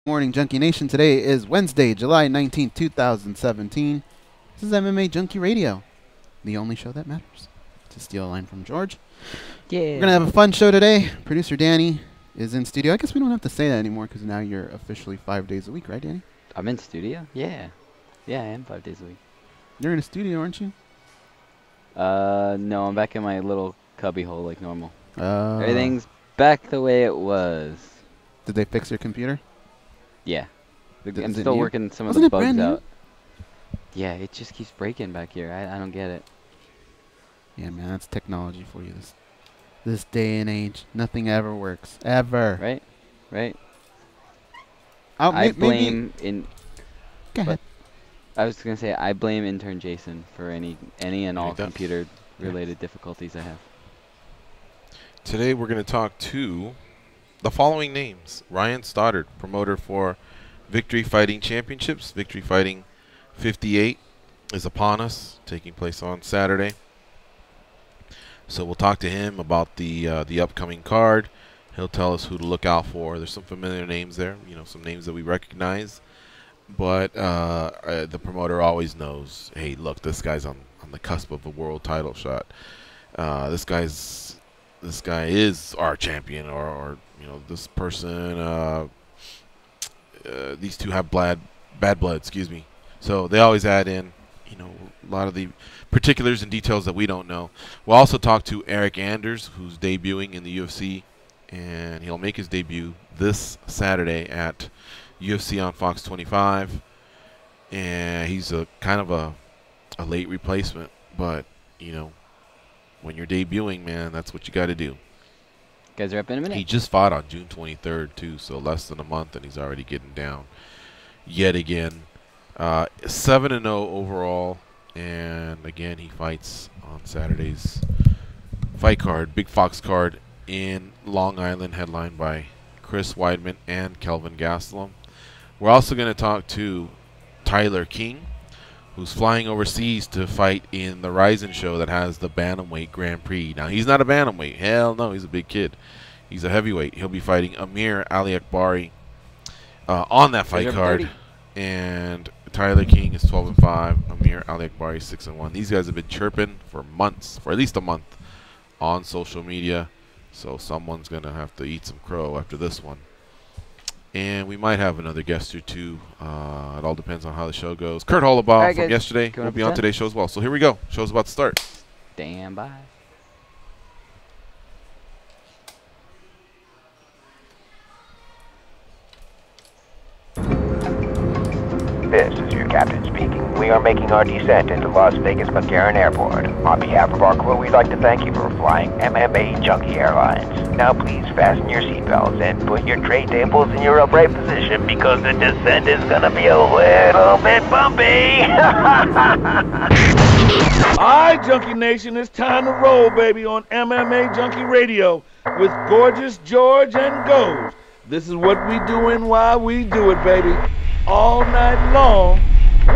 Morning, Junkie Nation. Today is Wednesday, July 19th, 2017. This is MMA Junkie Radio, the only show that matters. To steal a line from George. Yeah. We're going to have a fun show today. Producer Danny is in studio. I guess we don't have to say that anymore because now you're officially 5 days a week, right, Danny? I'm in studio? Yeah. Yeah, I am 5 days a week. You're in a studio, aren't you? No, I'm back in my little cubby hole like normal. Everything's Everything's back the way it was. Did they fix your computer? Yeah. I'm Is it still new? working some Wasn't of it the brand bugs new? out. Yeah, it just keeps breaking back here. I don't get it. Yeah, man, that's technology for you. This day and age, nothing ever works. Ever. Right? Right? I blame in... Go ahead. I was going to say, I blame intern Jason for any and all He does. computer-related difficulties I have. Today we're going to talk to the following names. Ryan Stoddard, promoter for Victory Fighting Championships. Victory Fighting 58 is upon us, taking place on Saturday. So we'll talk to him about the upcoming card. He'll tell us who to look out for. There's some familiar names there, some names that we recognize. But the promoter always knows, hey, look, this guy's on the cusp of a world title shot. This guy is our champion, or this person. These two have bad blood. Excuse me. So they always add in, a lot of the particulars and details that we don't know. We'll also talk to Eryk Anders, who's debuting in the UFC, and he'll make his debut this Saturday at UFC on Fox 25. And he's a kind of a late replacement, but when you're debuting, man, that's what you got to do. Guys are up in a minute. He just fought on June 23rd, too, so less than a month, and he's already getting down yet again. 7-0 overall, and again, he fights on Saturday's fight card, Big Fox card in Long Island, headlined by Chris Weidman and Kelvin Gastelum. We're also going to talk to Tyler King, who's flying overseas to fight in the Ryzen show that has the Bantamweight Grand Prix. Now, he's not a Bantamweight. Hell no, he's a big kid. He's a heavyweight. He'll be fighting Amir Ali Akbari on that fight card. And Tyler King is 12-5. Amir Ali Akbari 6-1. These guys have been chirping for months, for at least a month, on social media. So someone's going to have to eat some crow after this one. And we might have another guest or two. It all depends on how the show goes. Kurt Holobaugh from yesterday will be on today's show as well. So here we go. Show's about to start. Stand by. This is your captain speaking. We are making our descent into Las Vegas McCarran Airport. On behalf of our crew, we'd like to thank you for flying MMAjunkie Airlines. Now please fasten your seatbelts and put your tray tables in your upright position because the descent is gonna be a little bit bumpy. Alright, Junkie Nation, it's time to roll, baby, on MMAjunkie Radio with Gorgeous George and Goes. This is what we do and why we do it, baby. All night long,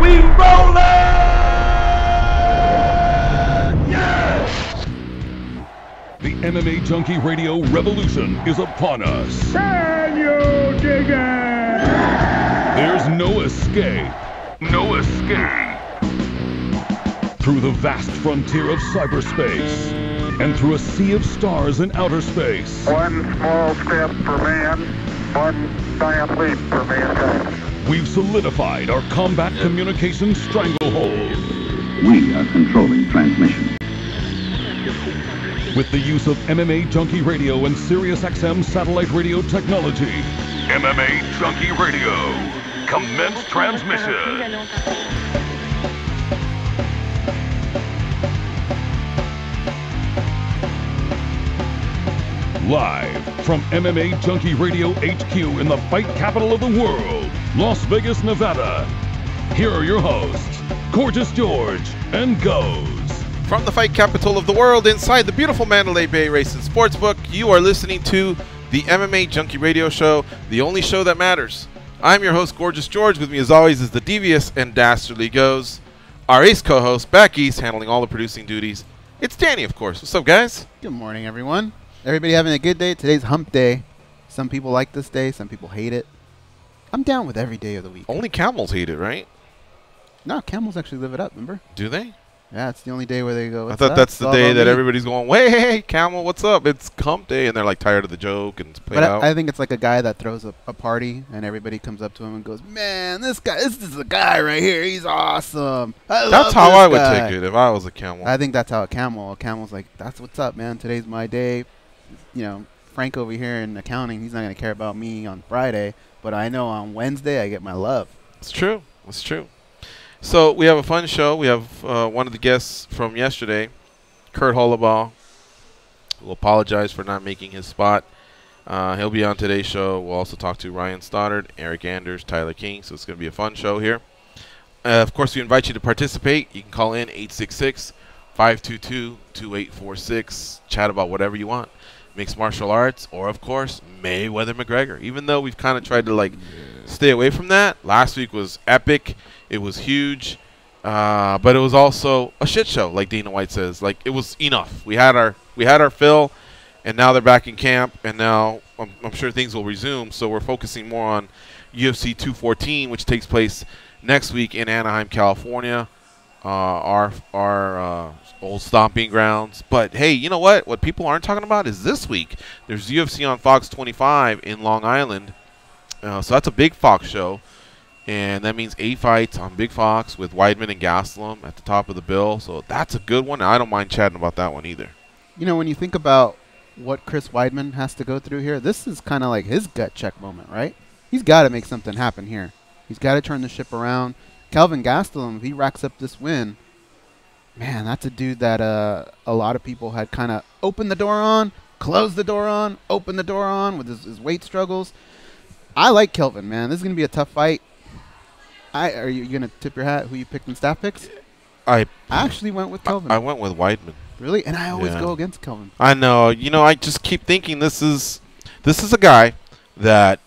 we rollin'! Yeah! The MMAjunkie Radio revolution is upon us. Can you dig it? There's no escape. No escape. Through the vast frontier of cyberspace and through a sea of stars in outer space. One small step for man, one giant leap for mankind. We've solidified our combat communication stranglehold. We are controlling transmission. With the use of MMAjunkie Radio and SiriusXM satellite radio technology. MMAjunkie Radio. Commence transmission. Live from MMAjunkie Radio HQ in the fight capital of the world, Las Vegas, Nevada. Here are your hosts, Gorgeous George and Goes. From the fight capital of the world, inside the beautiful Mandalay Bay Race and Sportsbook, you are listening to the MMAjunkie Radio Show, the only show that matters. I'm your host, Gorgeous George. With me, as always, is the devious and dastardly Goes. Our ace co-host, back east, handling all the producing duties. It's Danny, of course. What's up, guys? Good morning, everyone. Everybody having a good day? Today's hump day. Some people like this day. Some people hate it. I'm down with every day of the week. Only camels hate it, right? No, camels actually live it up, remember? Do they? Yeah, it's the only day where they go, I "What's thought up? that's It's the all day about that me." everybody's going, "Wait, hey, camel, what's up? It's hump day," and they're like tired of the joke and it's played But out. I think it's like a guy that throws a party and everybody comes up to him and goes, "Man, this is a guy right here. He's awesome. That's how I would take it if I was a camel. I think that's how a camel's like, "That's what's up, man. Today's my day." You know, Frank over here in accounting, he's not going to care about me on Friday, but I know on Wednesday I get my love. It's true. It's true. So we have a fun show. We have one of the guests from yesterday, Kurt Holobaugh, who will apologize for not making his spot. He'll be on today's show. We'll also talk to Ryan Stoddard, Eryk Anders, Tyler King. So it's going to be a fun show here. Of course, we invite you to participate. You can call in 866-522-2846. Chat about whatever you want. Mixed martial arts, or of course Mayweather McGregor. Even though we've kind of tried to stay away from that. Last week was epic. It was huge, but it was also a shit show, like Dana White says. Like, it was enough. We had our fill, and now they're back in camp, and now I'm sure things will resume. So we're focusing more on UFC 214, which takes place next week in Anaheim, California, our old stomping grounds. But hey, you know what? What people aren't talking about is this week. There's UFC on Fox 25 in Long Island, so that's a big Fox show. And that means 8 fights on Big Fox with Weidman and Gastelum at the top of the bill. So that's a good one. I don't mind chatting about that one either. You know, when you think about what Chris Weidman has to go through here, this is kind of like his gut check moment, right? He's got to make something happen here. He's got to turn the ship around. Kelvin Gastelum, if he racks up this win, man, that's a dude that a lot of people had kind of opened the door on, closed the door on, opened the door on with his weight struggles. I like Kelvin, man. This is going to be a tough fight. Are you going to tip your hat who you picked in staff picks? I actually went with Kelvin. I went with Weidman. Really? And I always go against Kelvin. I know. You know, I just keep thinking this is a guy that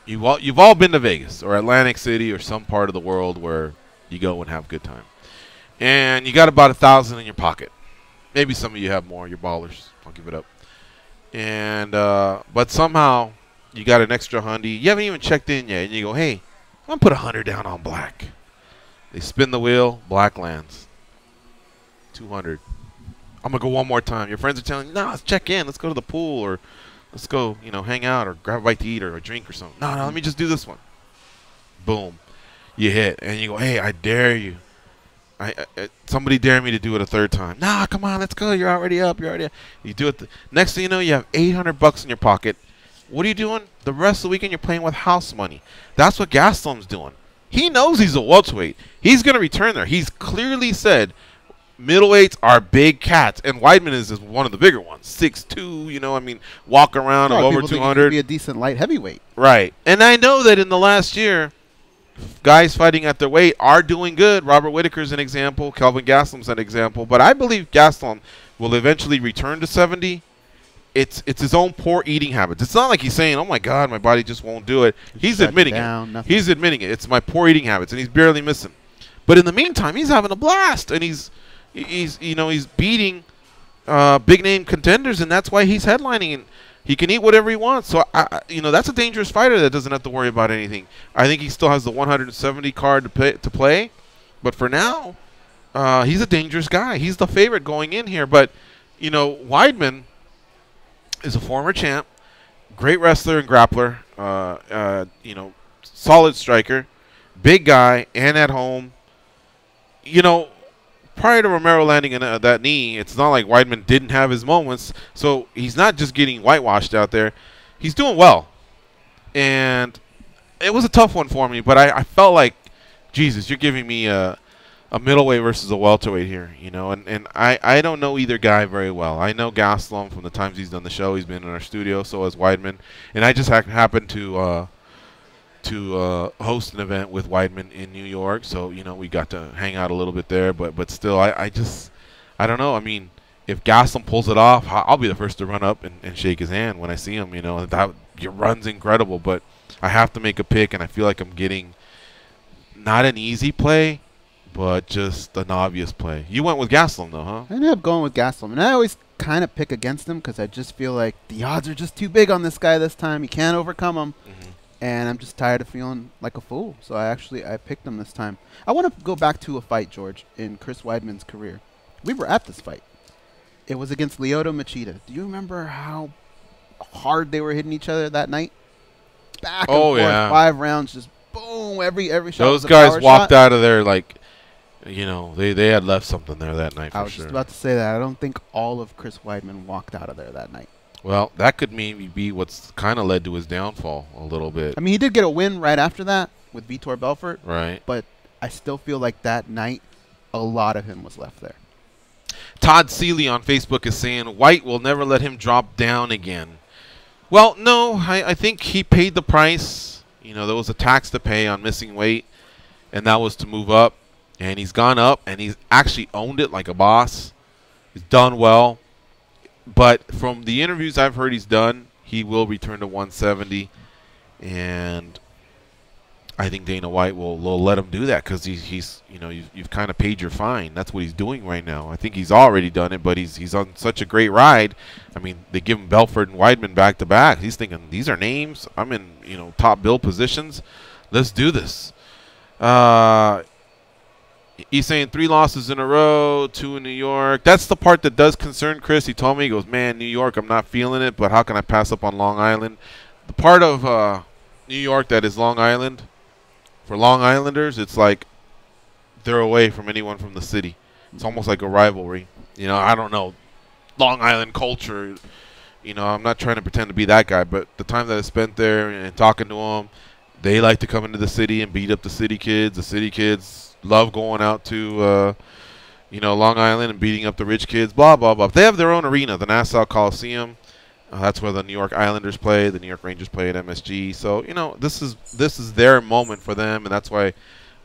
you've all been to Vegas or Atlantic City or some part of the world where you go and have a good time. And you got about $1,000 in your pocket. Maybe some of you have more. You're ballers. I'll give it up. And but somehow you got an extra $100. You haven't even checked in yet, and you go, "Hey, I'm gonna put $100 down on black." They spin the wheel. Black lands. $200. I'm gonna go one more time. Your friends are telling you, "No, let's check in. Let's go to the pool, or let's go, hang out, or grab a bite to eat, or a drink, or something." No, let me just do this one. Boom, you hit, and you go, "Hey, I dare you. Somebody dare me to do it a third time." "Nah, come on, let's go. You're already up. You do it. Next thing you know, you have $800 in your pocket. What are you doing? The rest of the weekend, you're playing with house money. That's what Gastelum's doing. He knows he's a welterweight. He's going to return there. He's clearly said middleweights are big cats, and Weidman is one of the bigger ones. 6'2", walk around of over 200. Be a decent light heavyweight. Right. And I know that in the last year, guys fighting at their weight are doing good. Robert Whittaker's an example. Kelvin Gastelum's an example. But I believe Gastelum will eventually return to 70. It's his own poor eating habits. It's not like he's saying, "Oh my God, my body just won't do it." He's admitting it. He's admitting it. It's my poor eating habits, and he's barely missing. But in the meantime, he's having a blast, and he's beating big name contenders, and that's why he's headlining. And he can eat whatever he wants. So that's a dangerous fighter that doesn't have to worry about anything. I think he still has the 170 card to play, but for now, he's a dangerous guy. He's the favorite going in here. But Weidman is a former champ, great wrestler and grappler, solid striker, big guy, and at home. Prior to Romero landing in that knee, it's not like Weidman didn't have his moments. So he's not just getting whitewashed out there. He's doing well. And it was a tough one for me, but I felt like, Jesus, you're giving me a middleweight versus a welterweight here, and I don't know either guy very well. I know Gastelum from the times he's done the show. He's been in our studio, so has Weidman, and I just happened to host an event with Weidman in New York, so we got to hang out a little bit there. But still, I don't know. If Gastelum pulls it off, I'll be the first to run up and shake his hand when I see him. That your run's incredible, but I have to make a pick, and I feel like I'm getting not an easy play, but just an obvious play. You went with Gastelum, though, huh? I ended up going with Gastelum, and I always kind of pick against him because I just feel like the odds are just too big on this guy this time. You can't overcome him. and I'm just tired of feeling like a fool. So I picked him this time. I want to go back to a fight, George, in Chris Weidman's career. We were at this fight. It was against Lyoto Machida. Do you remember how hard they were hitting each other that night? Back and forth, 5 rounds, just boom, every shot. Those guys walked out of there like, you know, they had left something there that night for sure. I was just about to say that. I don't think all of Chris Weidman walked out of there that night. Well, that could maybe be what's kind of led to his downfall a little bit. I mean, he did get a win right after that with Vitor Belfort. Right. But I still feel like that night, a lot of him was left there. Todd Seeley on Facebook is saying White will never let him drop down again. Well, no, I think he paid the price. You know, there was a tax to pay on missing weight, and that was to move up. And he's gone up, and he's actually owned it like a boss. He's done well. But from the interviews I've heard he's done, he will return to 170. And I think Dana White will let him do that because he's you know, you've kind of paid your fine. That's what he's doing right now. I think he's already done it, but he's on such a great ride. I mean, they give him Belfort and Weidman back to back. He's thinking, these are names. I'm in, you know, top bill positions. Let's do this. He's saying 3 losses in a row, 2 in New York. That's the part that does concern Chris. He told me, he goes, man, New York, I'm not feeling it, but how can I pass up on Long Island? The part of New York that is Long Island, for Long Islanders, it's like they're away from anyone from the city. It's almost like a rivalry. You know, I don't know, Long Island culture, you know, I'm not trying to pretend to be that guy, but the time that I spent there and talking to them, they like to come into the city and beat up the city kids. The city kids love going out to, you know, Long Island and beating up the rich kids, blah, blah, blah. They have their own arena, the Nassau Coliseum. That's where the New York Islanders play. The New York Rangers play at MSG. So, you know, this is their moment for them, and that's why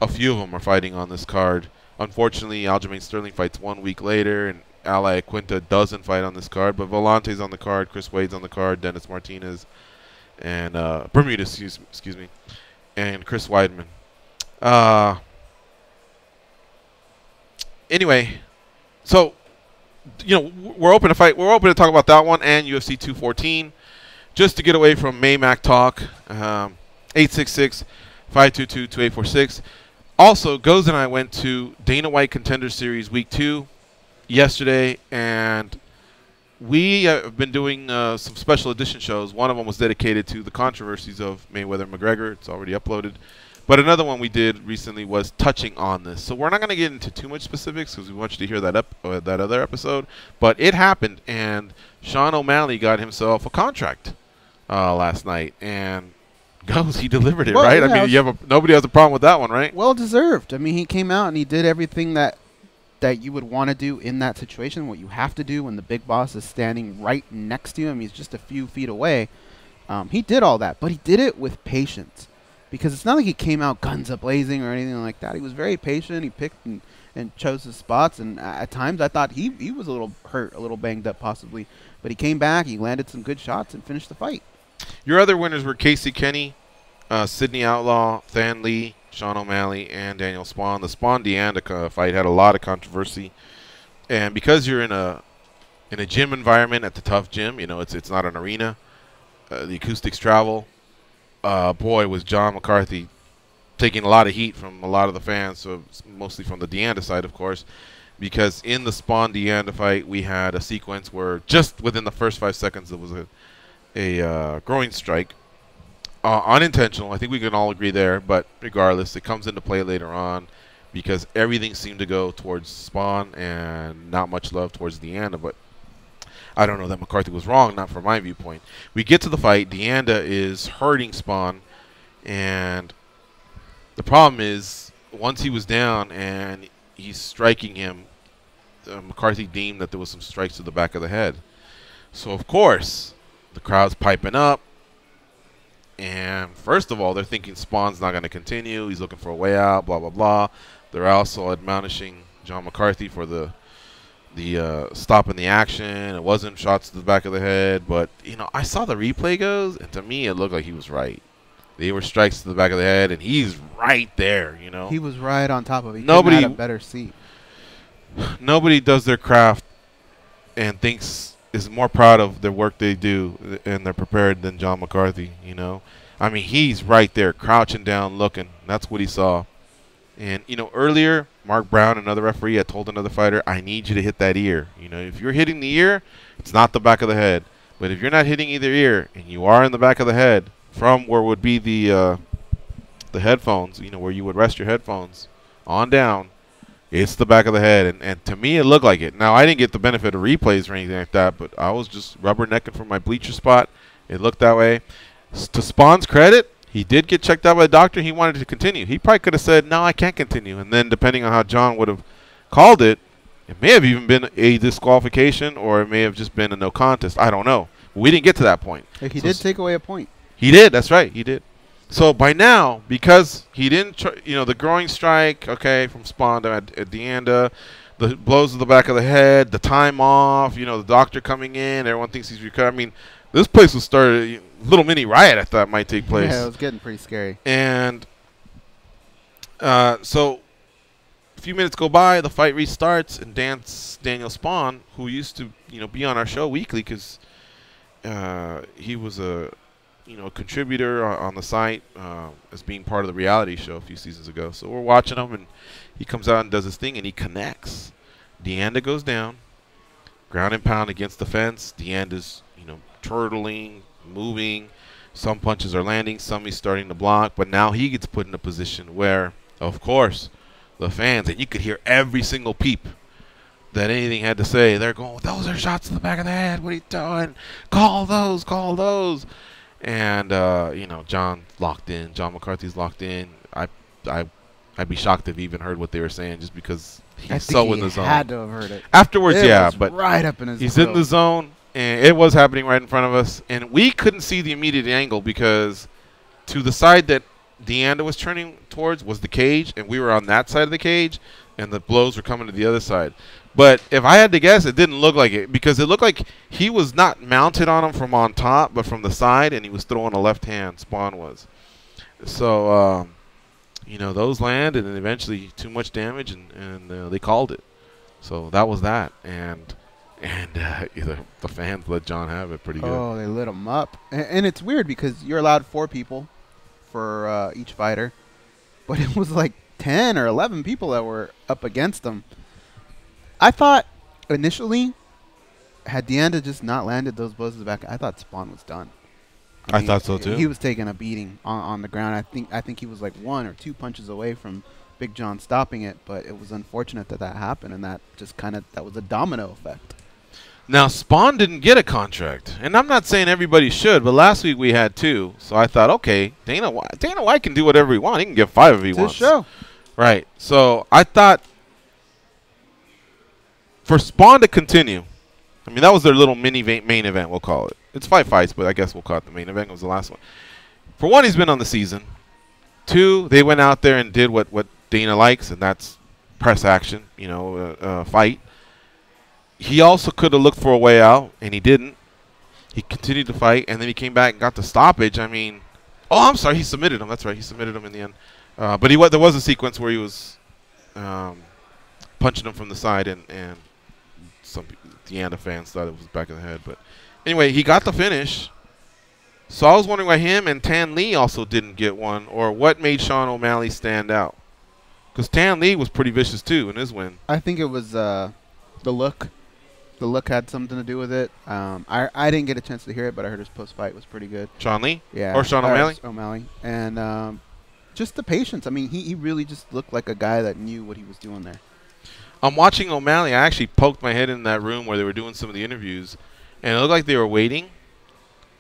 a few of them are fighting on this card. Unfortunately, Aljamain Sterling fights 1 week later, and Ali Quinta doesn't fight on this card. But Volante's on the card, Chris Wade's on the card, Dennis Martinez, and Bermuda, excuse me, and Chris Weidman. Anyway, so, you know, we're open to fight. We're open to talk about that one and UFC 214. Just to get away from Maymac talk, 866-522-2846. Also, Goz and I went to Dana White Contender Series Week 2 yesterday, and we have been doing some special edition shows. One of them was dedicated to the controversies of Mayweather-McGregor. It's already uploaded. But another one we did recently was touching on this. So we're not going to get into too much specifics because we want you to hear that other episode. But it happened, and Sean O'Malley got himself a contract last night. And Goz, he delivered it, right? Yeah, I mean, nobody has a problem with that one, right? Well deserved. I mean, he came out and he did everything that you would want to do in that situation, what you have to do when the big boss is standing right next to you. I mean, he's just a few feet away. He did all that, but he did it with patience. Because it's not like he came out guns a-blazing or anything like that. He was very patient. He picked and chose his spots. And at times I thought he was a little hurt, a little banged up possibly. But he came back. He landed some good shots and finished the fight. Your other winners were Casey Kenny, Sidney Outlaw, Than Lee, Sean O'Malley, and Daniel Spawn. The Spawn-Deanda fight had a lot of controversy. And because you're in a gym environment at the Tough Gym, you know, it's not an arena, the acoustics travel. Boy, was John McCarthy taking a lot of heat from a lot of the fans, so mostly from the Deanda side, of course, because in the Spawn-Deanda fight, we had a sequence where just within the first 5 seconds, there was a groin strike. Unintentional. I think we can all agree there, but regardless, it comes into play later on because everything seemed to go towards Spawn and not much love towards Deanda, but I don't know that McCarthy was wrong, not from my viewpoint. We get to the fight. Deanda is hurting Spawn, and the problem is once he was down and he's striking him, McCarthy deemed that there was some strikes to the back of the head. So, of course, the crowd's piping up, and first of all, they're thinking Spawn's not going to continue. He's looking for a way out, blah, blah, blah. They're also admonishing John McCarthy for the stopping the action. It wasn't shots to the back of the head, but you know, I saw the replay goes, and to me it looked like he was right. They were strikes to the back of the head, and he's right there. You know, he was right on top of it. Nobody had a better seat. Nobody does their craft and is more proud of their work they do, and they're prepared than John McCarthy. You know, I mean, he's right there, crouching down, looking. That's what he saw. And, you know, earlier, Mark Brown, another referee, had told another fighter, I need you to hit that ear. You know, if you're hitting the ear, it's not the back of the head. But if you're not hitting either ear and you are in the back of the head from where would be the headphones, you know, where you would rest your headphones on down, it's the back of the head. And to me, it looked like it. Now, I didn't get the benefit of replays or anything like that, but I was just rubbernecking from my bleacher spot. It looked that way. To Spawn's credit, he did get checked out by the doctor. He wanted to continue. He probably could have said, no, I can't continue. And then depending on how John would have called it, it may have even been a disqualification or it may have just been a no contest. I don't know. We didn't get to that point. He did take away a point. He did. That's right. He did. So by now, because he didn't, you know, the groin strike, okay, from Spawn to Deanda, the blows to the back of the head, the time off, you know, the doctor coming in, everyone thinks he's recovered. I mean, this place was started, little mini riot I thought might take place. Yeah, it was getting pretty scary. And so a few minutes go by, the fight restarts, and Daniel Spawn, who used to, you know, be on our show weekly because he was a, you know, a contributor on the site as being part of the reality show a few seasons ago. So we're watching him, and he comes out and does his thing, and he connects. Deanda goes down, ground and pound against the fence. Deanda's, you know, turtling, moving. Some punches are landing, some he's starting to block, but now he gets put in a position where, of course, the fans, and you could hear every single peep that anything had to say, they're going, those are shots to the back of the head, what are you doing? Call those, call those. And, you know, John's locked in, John McCarthy's locked in. I'd be shocked if he even heard what they were saying just because he's so in the zone. He had to have heard it. Afterwards, it yeah, was but right up in his he's throat. in the zone. And it was happening right in front of us. And we couldn't see the immediate angle because to the side that Deanda was turning towards was the cage. And we were on that side of the cage. And the blows were coming to the other side. But if I had to guess, it didn't look like it. Because it looked like he was not mounted on him from on top, but from the side. And he was throwing a left hand. Spawn was. So, you know, those land. And then eventually too much damage. And they called it. So that was that. And the fans let John have it pretty good. Oh, they lit him up. And it's weird because you're allowed 4 people for each fighter. But it was like 10 or 11 people that were up against him. I thought initially, had Deanda just not landed those blows to the back, I thought Spawn was done. I mean, thought so too. He was taking a beating on the ground. I think he was like 1 or 2 punches away from Big John stopping it. But it was unfortunate that happened. And that just that was a domino effect. Now, Spawn didn't get a contract, and I'm not saying everybody should, but last week we had 2, so I thought, okay, Dana White can do whatever he wants. He can get 5 if he wants. It's his show. Right. So I thought for Spawn to continue, I mean, that was their little mini main event, we'll call it. It's 5 fights, but I guess we'll call it the main event. It was the last one. For 1, he's been on the season. 2, they went out there and did what Dana likes, and that's press action, you know, fight. He also could have looked for a way out, and he didn't. He continued to fight, and then he came back and got the stoppage. I mean, oh, I'm sorry, he submitted him. That's right, he submitted him in the end. But there was a sequence where he was punching him from the side, and some Deanda fans thought it was back of the head. But anyway, he got the finish. So I was wondering why him and Tan Lee also didn't get one, or what made Sean O'Malley stand out. Because Tan Lee was pretty vicious, too, in his win. I think it was the look. The look had something to do with it. I didn't get a chance to hear it, but I heard his post-fight was pretty good. Sean Lee? Yeah. Or Sean O'Malley? O'Malley. And just the patience. I mean, he really just looked like a guy that knew what he was doing there. I'm watching O'Malley. I actually poked my head in that room where they were doing some of the interviews, and it looked like they were waiting.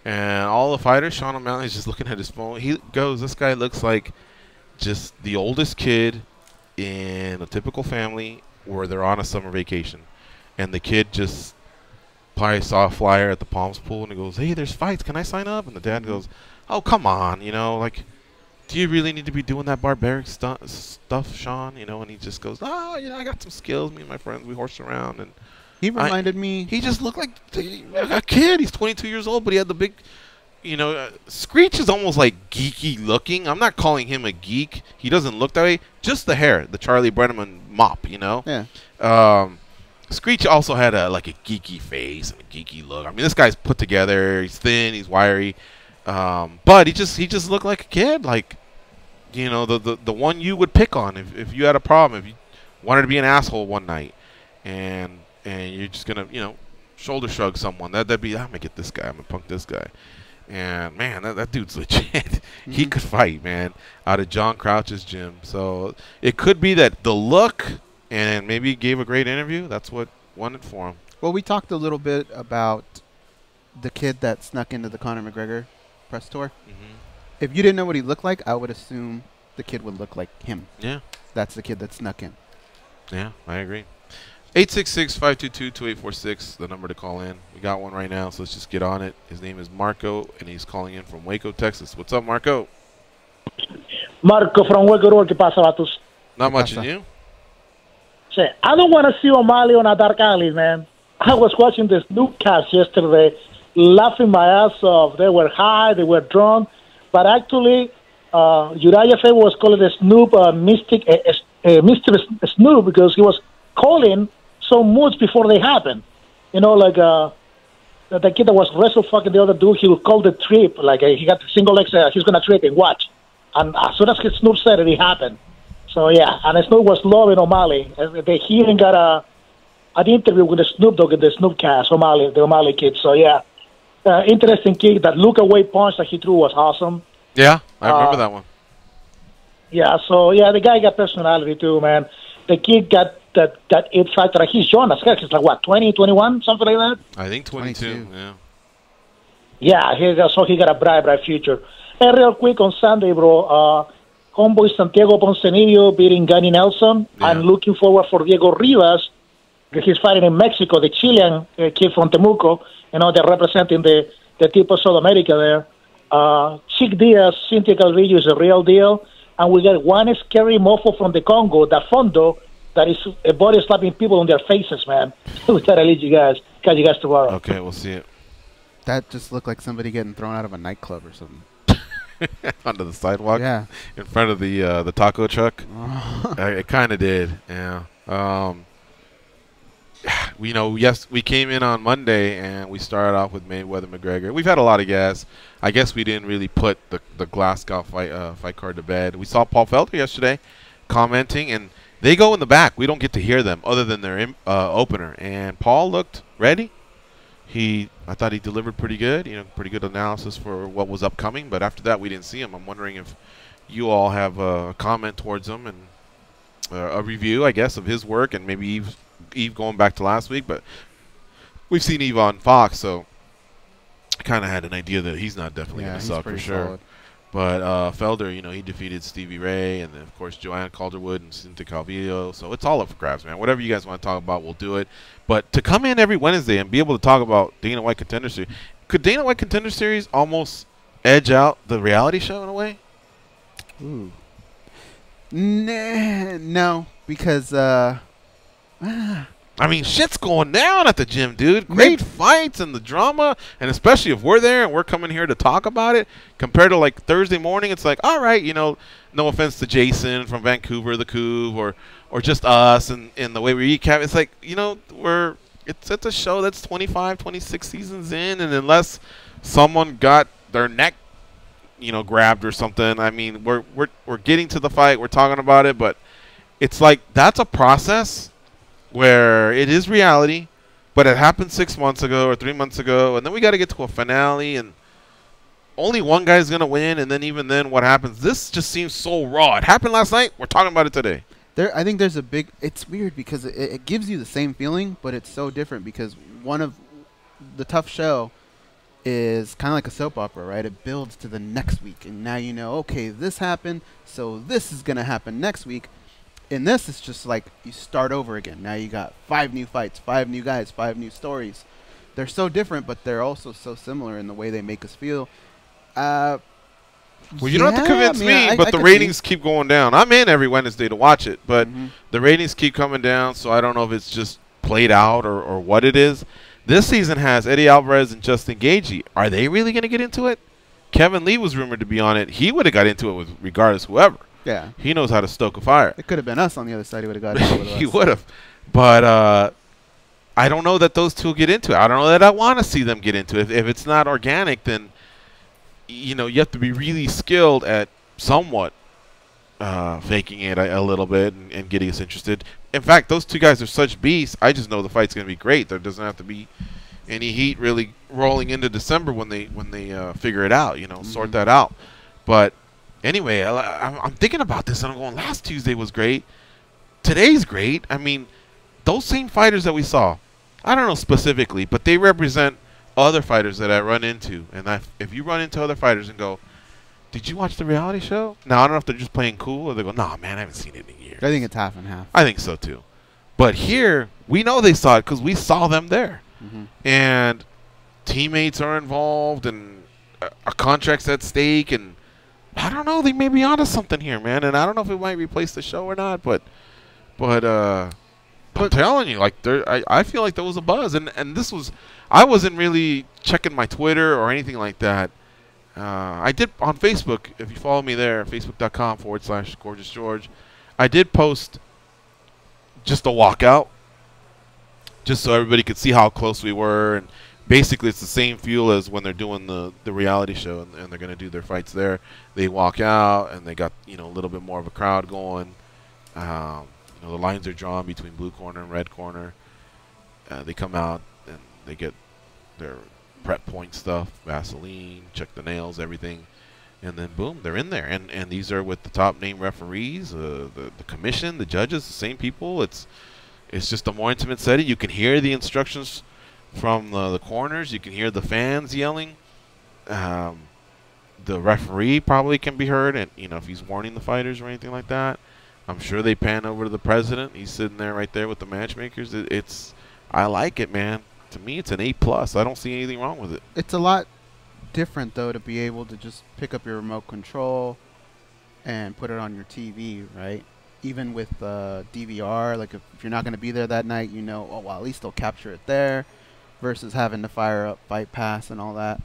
And all the fighters, Sean O'Malley's just looking at his phone. He goes, this guy looks like just the oldest kid in a typical family where they're on a summer vacation. And the kid just probably saw a flyer at the Palms pool, and he goes, hey, there's fights. Can I sign up? And the dad goes, oh, come on. You know, like, do you really need to be doing that barbaric stuff, Sean? You know, and he just goes, oh, you know, I got some skills. Me and my friends, we horse around. And he reminded me. He just looked like a kid. He's 22 years old, but he had the big, you know, Screech is almost like geeky looking. I'm not calling him a geek. He doesn't look that way. Just the hair, the Charlie Brenneman mop, you know? Yeah. Screech also had a geeky face and a geeky look. I mean, this guy's put together. He's thin. He's wiry. But he just looked like a kid, like, you know, the one you would pick on if you had a problem, if you wanted to be an asshole one night, and you're just gonna, you know, shoulder shrug someone. That'd be, I'm gonna get this guy, I'm gonna punk this guy. And man, that dude's legit. He could fight, man, out of John Crouch's gym. So it could be that the look, and maybe he gave a great interview. That's what won it for him. Well, we talked a little bit about the kid that snuck into the Conor McGregor press tour. If you didn't know what he looked like, I would assume the kid would look like him. Yeah. That's the kid that snuck in. Yeah, I agree. 866-522-2846, the number to call in. We got one right now, so let's just get on it. His name is Marco, and he's calling in from Waco, Texas. What's up, Marco? Marco from Waco. ¿Qué pasa, Vatos? Not much in you. I don't want to see O'Malley on a dark alley, man. I was watching the Snoop cast yesterday, laughing my ass off. They were high, they were drunk, but actually, Uriah Faber was calling the Snoop Mr. Snoop because he was calling some moods before they happen. You know, like the kid that was wrestle fucking the other dude, he would call the trip, like he got the single legs, he's going to trip and watch. And as soon as Snoop said it, it happened. So, yeah, and Snoop was loving O'Malley. He even got an interview with the Snoop Dogg in the Snoop cast, the O'Malley kid. So, yeah, interesting kick. That look-away punch that he threw was awesome. Yeah, I remember that one. Yeah, so, yeah, the guy got personality too, man. The kid got that it factor. He's young as heck. He's like, what, 20, 21, something like that? I think 22, yeah. Yeah, he got a bright future. And real quick on Sunday, bro, homeboy Santiago Poncenillo beating Gunny Nelson. Yeah. I'm looking forward for Diego Rivas, because he's fighting in Mexico, the Chilean kid from Temuco. You know, they're representing the tip of South America there. Chick Diaz, Cynthia Calvillo is a real deal. And we got one scary mofo from the Congo, the Fondo, that is body slapping people on their faces, man. We gotta leave you guys. Catch you guys tomorrow. Okay, we'll see it. That just looked like somebody getting thrown out of a nightclub or something. Onto the sidewalk? Yeah. In front of the taco truck? It kind of did, yeah. Yes, we came in on Monday and we started off with Mayweather McGregor. We've had a lot of gas. I guess we didn't really put the Glasgow fight card to bed. We saw Paul Felder yesterday commenting, and they go in the back. We don't get to hear them other than their opener. And Paul looked ready. I thought he delivered pretty good. You know, pretty good analysis for what was upcoming. But after that, we didn't see him. I'm wondering if you all have a comment towards him and a review, I guess, of his work, and maybe Eve going back to last week. But we've seen Eve on Fox, so I kind of had an idea that he's not definitely going to suck for sure. Solid. But Felder, you know, he defeated Stevie Ray, and then, of course, Joanne Calderwood and Cynthia Calvillo. So it's all up for grabs, man. Whatever you guys want to talk about, we'll do it. But to come in every Wednesday and be able to talk about Dana White Contender Series, could Dana White Contender Series almost edge out the reality show in a way? Ooh. Nah, no, because I mean, shit's going down at the gym, dude. Great fights and the drama, and especially if we're there and we're coming here to talk about it, compared to like Thursday morning, it's like, all right, you know, no offense to Jason from Vancouver, the Couve, or just us and the way we recap. It's like, you know, it's a show that's 25, 26 seasons in, and unless someone got their neck, you know, grabbed or something, I mean, we're getting to the fight, we're talking about it, but it's like that's a process where it is reality, but it happened 6 months ago or 3 months ago, and then we got to get to a finale, and only one guy's going to win, and then even then what happens? This just seems so raw. It happened last night. We're talking about it today. I think there's a big – it's weird because it gives you the same feeling, but it's so different because one of the tough show is kind of like a soap opera, right? It builds to the next week, and now you know, okay, this happened, so this is going to happen next week. In this, it's just like you start over again. Now you got 5 new fights, 5 new guys, 5 new stories. They're so different, but they're also so similar in the way they make us feel. Well, you don't have to convince me, but the ratings keep going down. I'm in every Wednesday to watch it, but the ratings keep coming down, so I don't know if it's just played out or what it is. This season has Eddie Alvarez and Justin Gaethje. Are they really going to get into it? Kevin Lee was rumored to be on it. He would have got into it with regardless whoever. Yeah. He knows how to stoke a fire. It could have been us on the other side. He would have got into it with us. He would have. But I don't know that those two get into it. I don't know that I want to see them get into it. If it's not organic, then you know, you have to be really skilled at somewhat faking it a little bit and getting us interested. In fact, those two guys are such beasts. I just know the fight's going to be great. There doesn't have to be any heat really rolling into December when they figure it out. You know, sort that out. But anyway, I'm thinking about this and I'm going. Last Tuesday was great. Today's great. I mean, those same fighters that we saw. I don't know specifically, but they represent other fighters that I run into. And if you run into other fighters and go, did you watch the reality show? Now, I don't know if they're just playing cool or they go, nah, man, I haven't seen it in years. I think it's half and half. I think so, too. But here, we know they saw it because we saw them there. And teammates are involved and a contract's at stake. And I don't know, they may be onto something here, man. And I don't know if it might replace the show or not, but I'm telling you, like, I feel like there was a buzz. And this was, I wasn't really checking my Twitter or anything like that. I did on Facebook, if you follow me there, facebook.com/GorgeousGeorge, I did post just a walkout, just so everybody could see how close we were. And basically, it's the same feel as when they're doing the reality show and they're going to do their fights there. They walk out, and they got, you know, a little bit more of a crowd going. You know, the lines are drawn between blue corner and red corner. They come out, and they get their prep point stuff, Vaseline, check the nails, everything, and then boom, they're in there. And these are with the top name referees, the commission, the judges, the same people. It's just a more intimate setting. You can hear the instructions from the corners. You can hear the fans yelling. The referee probably can be heard, and you know, if he's warning the fighters or anything like that. I'm sure they pan over to the president. He's sitting there right there with the matchmakers. I like it, man. To me, it's an A+. I don't see anything wrong with it. It's a lot different, though, to be able to just pick up your remote control and put it on your TV, right? Even with DVR, like if you're not going to be there that night, you know, oh, well, at least they'll capture it there versus having to fire up Fight Pass and all that.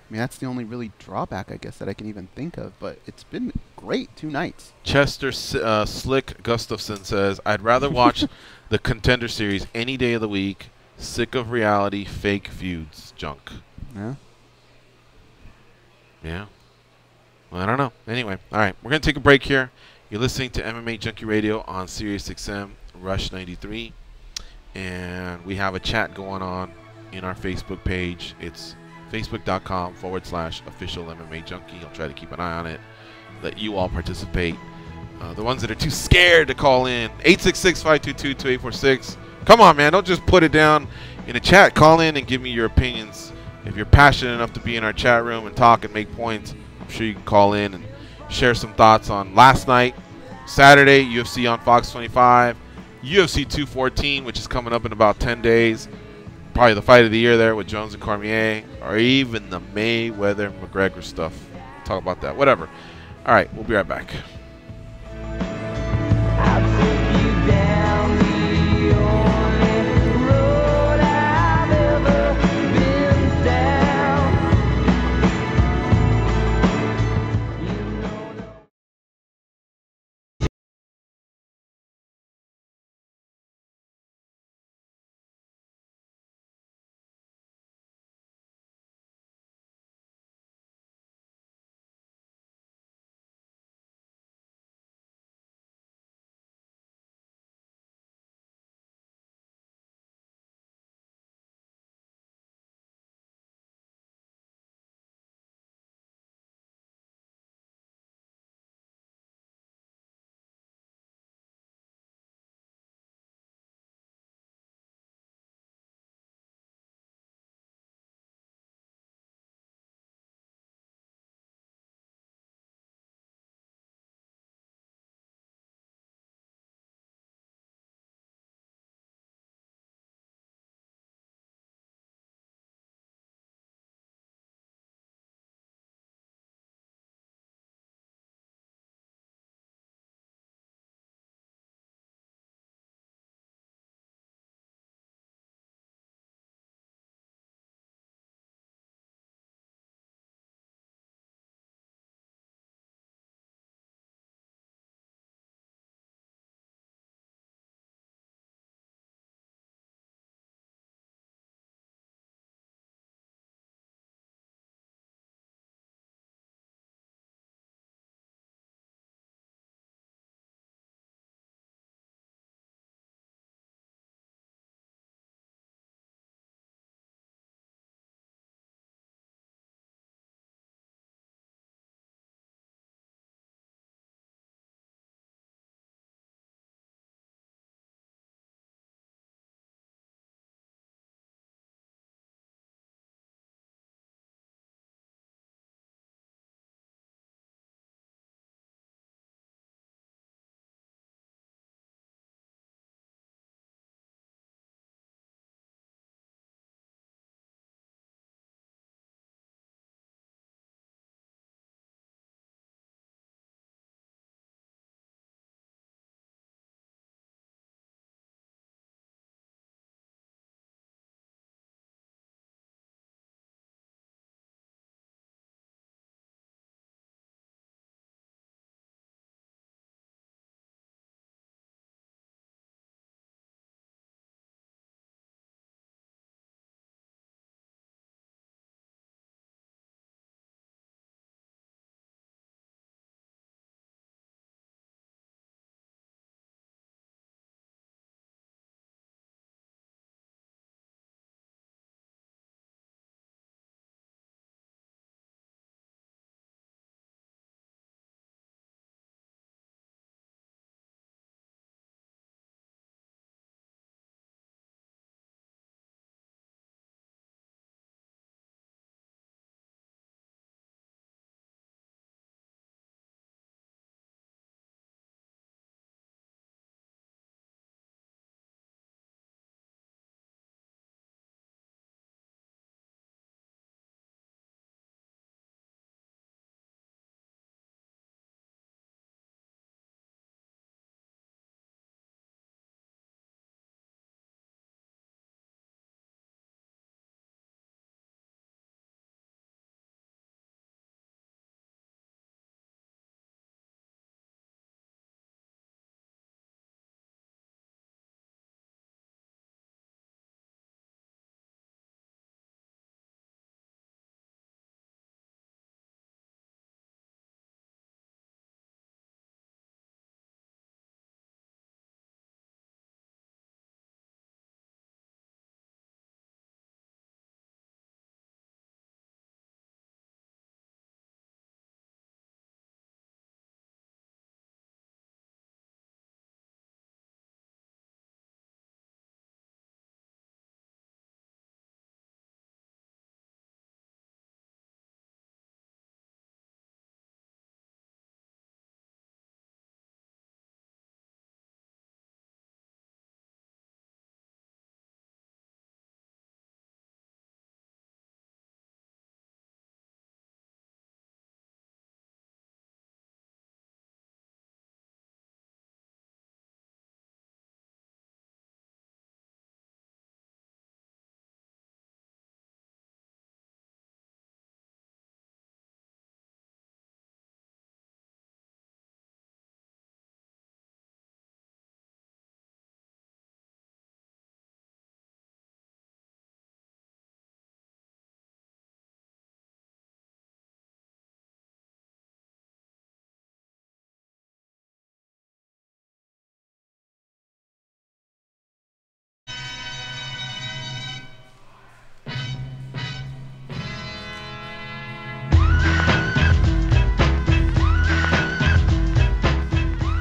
I mean, that's the only really drawback, I guess, that I can even think of. But it's been great 2 nights. Chester Slick Gustafson says, I'd rather watch the Contender Series any day of the week. Sick of reality, fake feuds, junk. Yeah. Yeah. Well, I don't know. Anyway, all right. We're going to take a break here. You're listening to MMA Junkie Radio on Sirius XM, Rush 93. And we have a chat going on in our Facebook page. It's facebook.com/official MMA Junkie. I'll try to keep an eye on it, let you all participate. The ones that are too scared to call in, 866-522-2846. Come on, man. Don't just put it down in a chat. Call in and give me your opinions. If you're passionate enough to be in our chat room and talk and make points, I'm sure you can call in and share some thoughts on last night, Saturday, UFC on Fox 25, UFC 214, which is coming up in about 10 days. Probably the fight of the year there with Jones and Cormier, or even the Mayweather-McGregor stuff. Talk about that. Whatever. All right, we'll be right back.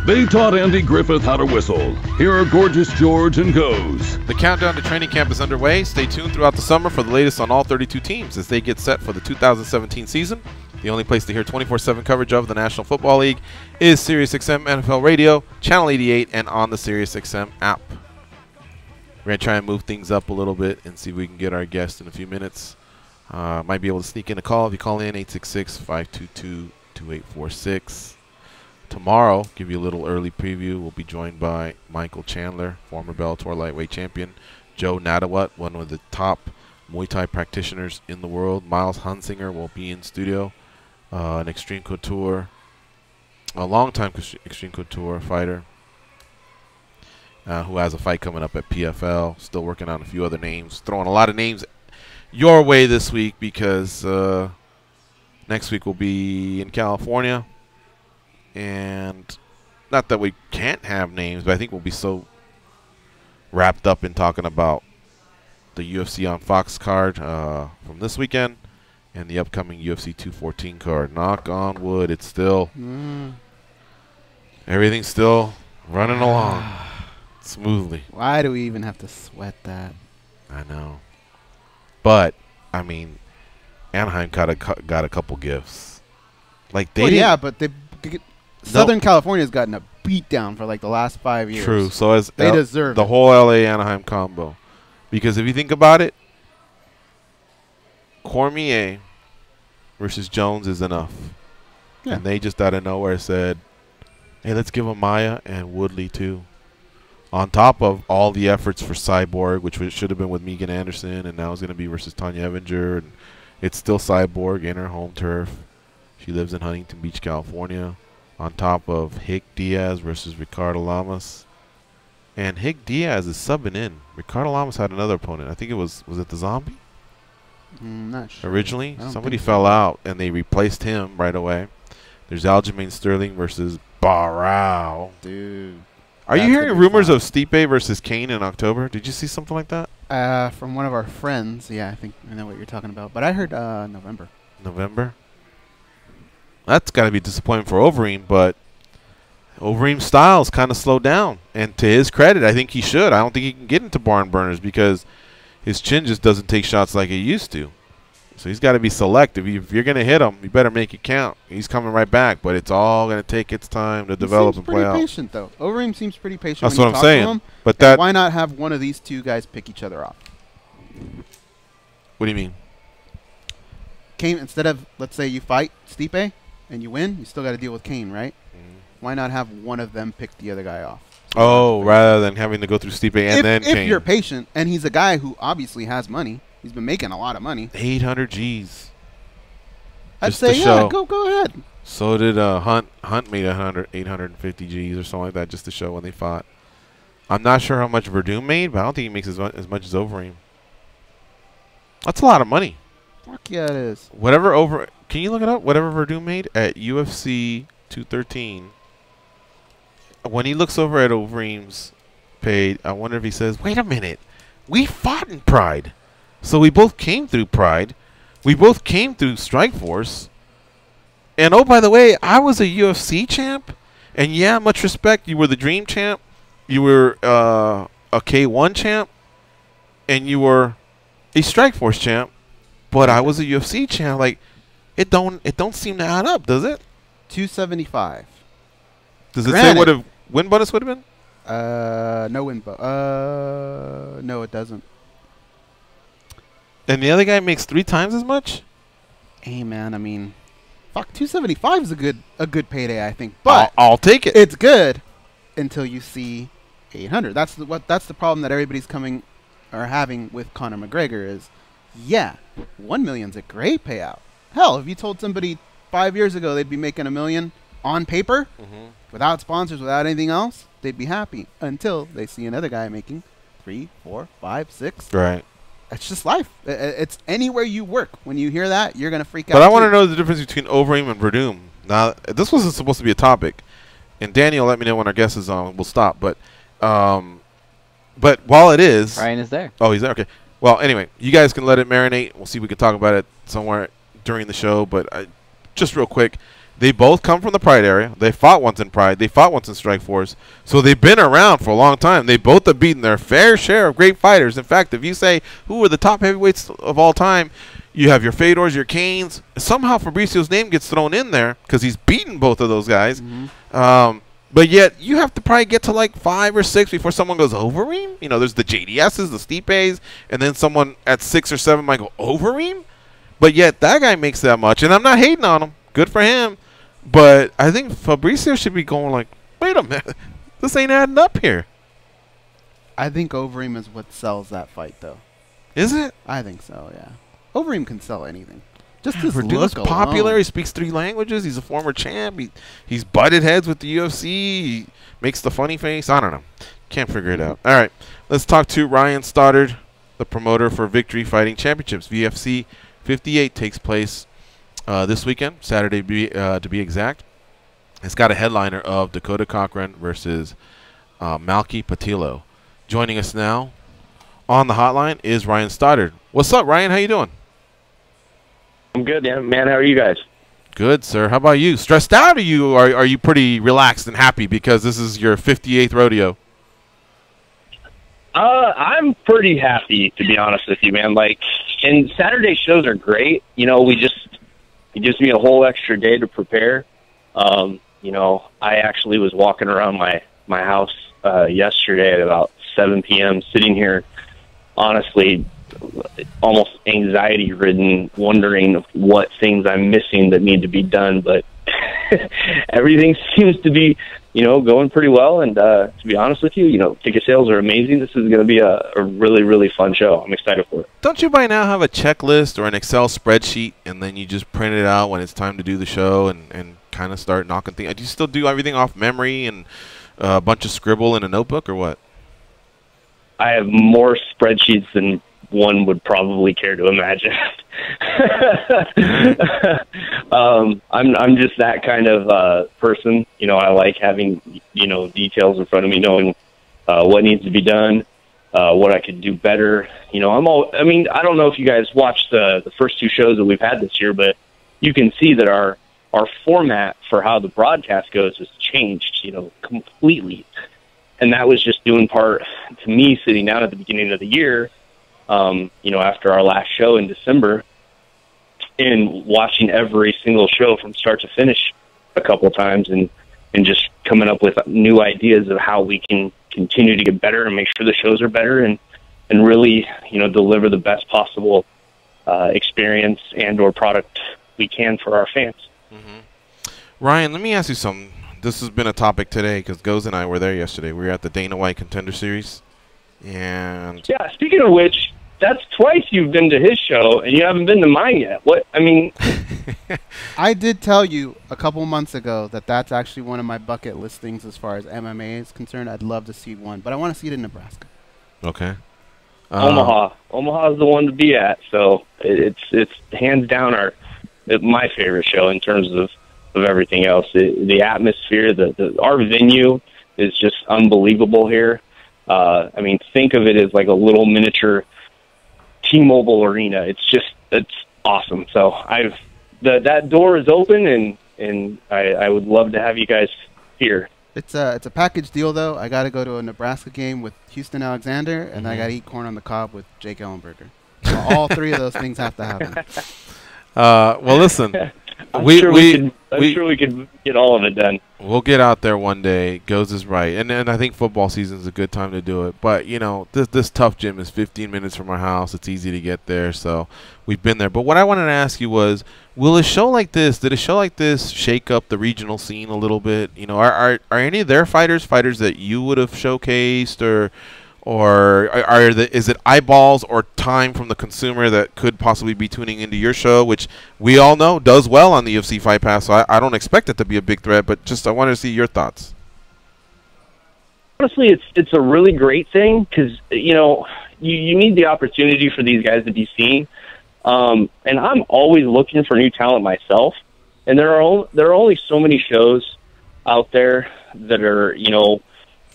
They taught Andy Griffith how to whistle. Here are Gorgeous George and Goes. The countdown to training camp is underway. Stay tuned throughout the summer for the latest on all 32 teams as they get set for the 2017 season. The only place to hear 24/7 coverage of the National Football League is SiriusXM NFL Radio, Channel 88, and on the SiriusXM app. We're going to try and move things up a little bit and see if we can get our guest in a few minutes. Might be able to sneak in a call if you call in 866-522-2846. Tomorrow, give you a little early preview, we'll be joined by Michael Chandler, former Bellator lightweight champion, Joe Nadawat, one of the top Muay Thai practitioners in the world. Miles Hunsinger will be in studio, an Extreme Couture, a long-time Extreme Couture fighter who has a fight coming up at PFL. Still working on a few other names, throwing a lot of names your way this week because next week we'll be in California. And not that we can't have names, but I think we'll be so wrapped up in talking about the UFC on Fox card from this weekend and the upcoming UFC 214 card. Knock on wood, it's still everything's still running along smoothly. Why do we even have to sweat that? I know, but I mean, Anaheim got a couple gifts. Like they, yeah, but they. Southern California's gotten a beat down for like the last 5 years. True. So as they deserve the whole LA Anaheim combo, because if you think about it, Cormier versus Jones is enough, and they just out of nowhere said, "Hey, let's give him Maya and Woodley too." On top of all the efforts for Cyborg, which should have been with Megan Anderson, and now is going to be versus Tanya Evinger, and it's still Cyborg in her home turf. She lives in Huntington Beach, California. On top of Hick Diaz versus Ricardo Lamas. And Hick Diaz is subbing in. Ricardo Lamas had another opponent. I think it was it the Zombie? Not sure. Originally? Somebody fell out, and they replaced him right away. There's Aljamain Sterling versus Barao. Dude. Are you hearing rumors of Stipe versus Kane in October? Did you see something like that? From one of our friends. Yeah, I think I know what you're talking about. But I heard November. November? That's got to be disappointing for Overeem, but Overeem's style's kind of slowed down. And to his credit, I think he should. I don't think he can get into barn burners because his chin just doesn't take shots like it used to. So he's got to be selective. If you're going to hit him, you better make it count. He's coming right back, but it's all going to take its time to develop and play out. He seems pretty patient, though. Overeem seems pretty patient. That's what I'm saying. But that, why not have one of these two guys pick each other off? What do you mean? Kane, instead of, let's say you fight Stipe and you win, you still got to deal with Kane, right? Why not have one of them pick the other guy off? So rather than having to go through Stipe and then Kane. If you're patient, and he's a guy who obviously has money. He's been making a lot of money. 800 G's. I'd say, yeah, go ahead. So did Hunt. Hunt made 850 G's or something like that just to show when they fought. I'm not sure how much Verdum made, but I don't think he makes as much as Overeem. That's a lot of money. Fuck yeah, it is. Can you look it up? Whatever Verdum made at UFC 213. When he looks over at Overeem's paid, I wonder if he says, "Wait a minute, we fought in Pride, so we both came through Pride, we both came through Strikeforce, and oh by the way, I was a UFC champ, and yeah, much respect, you were the Dream champ, you were a K1 champ, and you were a Strikeforce champ." But I was a UFC champ. Like, it don't seem to add up, does it? 275. Does it say what a win bonus would have been? No win bonus. No, it doesn't. And the other guy makes 3 times as much? Hey man, I mean, fuck, 275 is a good payday, I think. But I'll take it. It's good until you see 800. That's the problem that everybody's having with Conor McGregor is. Yeah, 1 million's a great payout. Hell, if you told somebody 5 years ago they'd be making $1 million on paper, without sponsors, without anything else, they'd be happy until they see another guy making 3, 4, 5, 6. Right. It's just life. It's anywhere you work. When you hear that, you're gonna freak out. But I want to know the difference between Overeem and Verdum. Now, this wasn't supposed to be a topic, and Daniel, let me know when our guest is on. We'll stop. But while it is, Ryan is there. Oh, he's there. Okay. Well, anyway, you guys can let it marinate. We'll see if we can talk about it somewhere during the show. But just real quick, They both come from the Pride area. They fought once in Pride. They fought once in Strikeforce. So they've been around for a long time. They both have beaten their fair share of great fighters. In fact, if you say who are the top heavyweights of all time, you have your Fedors, your Canes. Somehow Fabricio's name gets thrown in there because he's beaten both of those guys. But yet you have to probably get to like 5 or 6 before someone goes Overeem. You know, there's the JDSs, the Stipes, and then someone at 6 or 7 might go Overeem. But yet that guy makes that much, and I'm not hating on him. Good for him. But I think Fabricio should be going like, wait a minute, this ain't adding up here. I think Overeem is what sells that fight, though. Is it? I think so, yeah. Overeem can sell anything. Just Yeah, his Verdun's look popular. alone. He speaks 3 languages. He's a former champ. He's butted heads with the UFC. He makes the funny face. I don't know. Can't figure it out. All right, let's talk to Ryan Stoddard, the promoter for Victory Fighting Championships. VFC 58 takes place this weekend, Saturday to be exact. It's got a headliner of Dakota Cochran versus Malky Patillo. Joining us now on the hotline is Ryan Stoddard. What's up, Ryan? How you doing? I'm good, man. How are you guys? Good, sir. How about you? Stressed out, or are you pretty relaxed and happy because this is your 58th rodeo? I'm pretty happy, to be honest with you, man. Like, and Saturday shows are great. You know, it gives me a whole extra day to prepare. You know, I actually was walking around my house yesterday at about 7 p.m. sitting here, honestly, almost anxiety-ridden, wondering what things I'm missing that need to be done. But everything seems to be, you know, going pretty well. And to be honest with you, you know, ticket sales are amazing. This is going to be a really, really fun show. I'm excited for it. Don't you by now have a checklist or an Excel spreadsheet, and then you just print it out when it's time to do the show and kind of start knocking things? Do you still do everything off memory and a bunch of scribble in a notebook, or what? I have more spreadsheets than one would probably care to imagine. I'm just that kind of person. You know, I like having, you know, details in front of me, knowing what needs to be done, what I could do better. You know, I mean, I don't know if you guys watched the first 2 shows that we've had this year, but you can see that our format for how the broadcast goes has changed, you know, completely. And that was just due in part to me sitting down at the beginning of the year, you know, after our last show in December, and watching every single show from start to finish a couple of times, and just coming up with new ideas of how we can continue to get better and make sure the shows are better, and really, you know, deliver the best possible experience and or product we can for our fans. Ryan, let me ask you something. This has been a topic today because Goz and I were there yesterday. We were at the Dana White Contender Series. And yeah, speaking of which, that's twice you've been to his show, and you haven't been to mine yet. What? I mean, I did tell you a couple months ago that that's actually one of my bucket list things as far as MMA is concerned. I'd love to see one, but I want to see it in Nebraska. Okay. Omaha is the one to be at. So it's hands down my favorite show in terms of everything else. The atmosphere, our venue is just unbelievable here. I mean, think of it as like a little miniature T-Mobile arena. It's awesome. So that door is open, and I would love to have you guys here. It's a package deal, though. I got to go to a Nebraska game with Houston Alexander, and I got to eat corn on the cob with Jake Ellenberger. So all 3 of those things have to happen. Well, listen. I'm sure we could get all of it done. We'll get out there one day. Goz is right, and I think football season is a good time to do it. But you know, this tough gym is 15 minutes from our house. It's easy to get there, so we've been there. But what I wanted to ask you was, did a show like this shake up the regional scene a little bit? You know, are any of their fighters that you would have showcased, or is it eyeballs or time from the consumer that could possibly be tuning into your show, which we all know does well on the UFC Fight Pass, so I don't expect it to be a big threat, but just I wanted to see your thoughts. Honestly, it's a really great thing because, you know, you need the opportunity for these guys to be seen. And I'm always looking for new talent myself, and there are only so many shows out there that are, you know,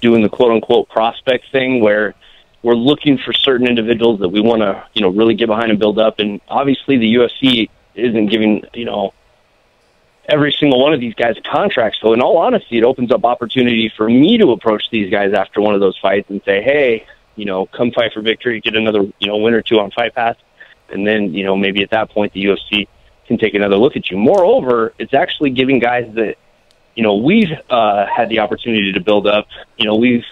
doing the quote-unquote prospect thing where we're looking for certain individuals that we want to, you know, really get behind and build up. And obviously the UFC isn't giving, you know, every single one of these guys a contract. So in all honesty, it opens up opportunity for me to approach these guys after one of those fights and say, hey, come fight for victory, get another, win or two on Fight Pass. And then, maybe at that point the UFC can take another look at you. Moreover, it's actually giving guys that, we've had the opportunity to build up. We've,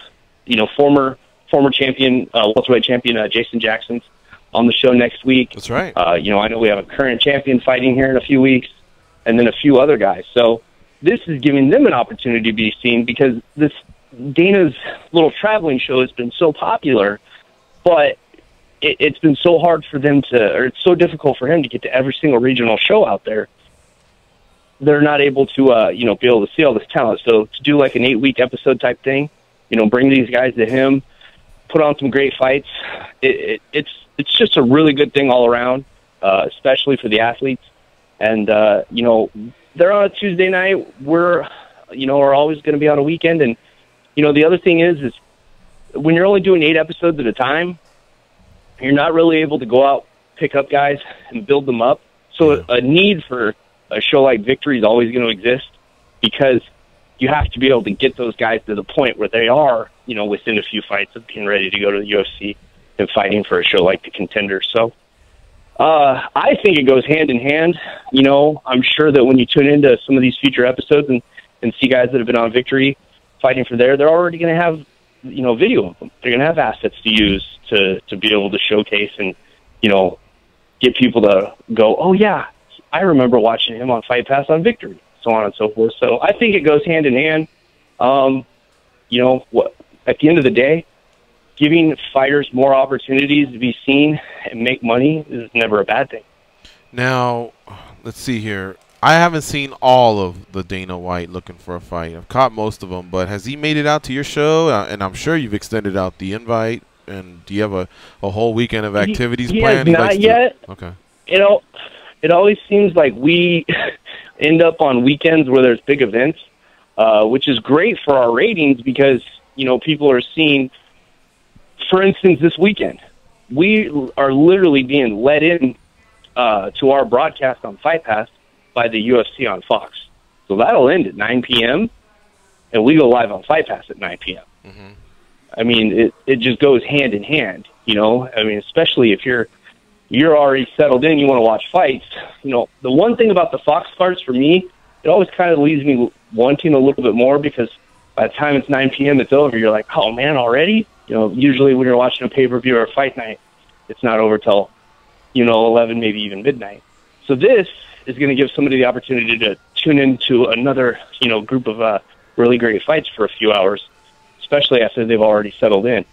former champion, welterweight champion Jason Jackson's on the show next week. That's right. I know we have a current champion fighting here in a few weeks, and then a few other guys. So this is giving them an opportunity to be seen because this Dana's little traveling show has been so popular, but it's been so hard for them or it's so difficult for him to get to every single regional show out there. They're not able to, be able to see all this talent. So to do like an 8-week episode type thing, bring these guys to him, put on some great fights. It's just a really good thing all around, especially for the athletes. And, they're on a Tuesday night. We're always going to be on a weekend. And, the other thing is when you're only doing 8 episodes at a time, you're not really able to go out, pick up guys, and build them up. So a need for a show like Victory is always going to exist because you have to be able to get those guys to the point where they are, within a few fights of being ready to go to the UFC and fighting for a show like the Contender. So I think it goes hand in hand. I'm sure that when you tune into some of these future episodes and see guys that have been on Victory fighting for they're already going to have, video of them. They're going to have assets to use to be able to showcase and, get people to go, oh, yeah, I remember watching him on Fight Pass on Victory, so on and so forth. So I think it goes hand in hand. At the end of the day, giving fighters more opportunities to be seen and make money is never a bad thing. Now, let's see here. I haven't seen all of the Dana White looking for a fight. I've caught most of them, but has he made it out to your show? And I'm sure you've extended out the invite. And do you have a whole weekend of activities planned? He has not yet. Okay. It always seems like we end up on weekends where there's big events, which is great for our ratings because, people are seeing, for instance, this weekend, we are literally being let in to our broadcast on Fight Pass by the UFC on Fox. So that'll end at 9 p.m., and we go live on Fight Pass at 9 p.m. Mm-hmm. I mean, it just goes hand in hand, I mean, especially if you're already settled in, you want to watch fights. The one thing about the Fox cards for me, it always kind of leaves me wanting a little bit more because by the time it's 9 p.m., it's over. You're like, oh, man, already? Usually when you're watching a pay-per-view or a fight night, it's not over till, 11, maybe even midnight. So this is going to give somebody the opportunity to tune into another, group of really great fights for a few hours, especially after they've already settled in.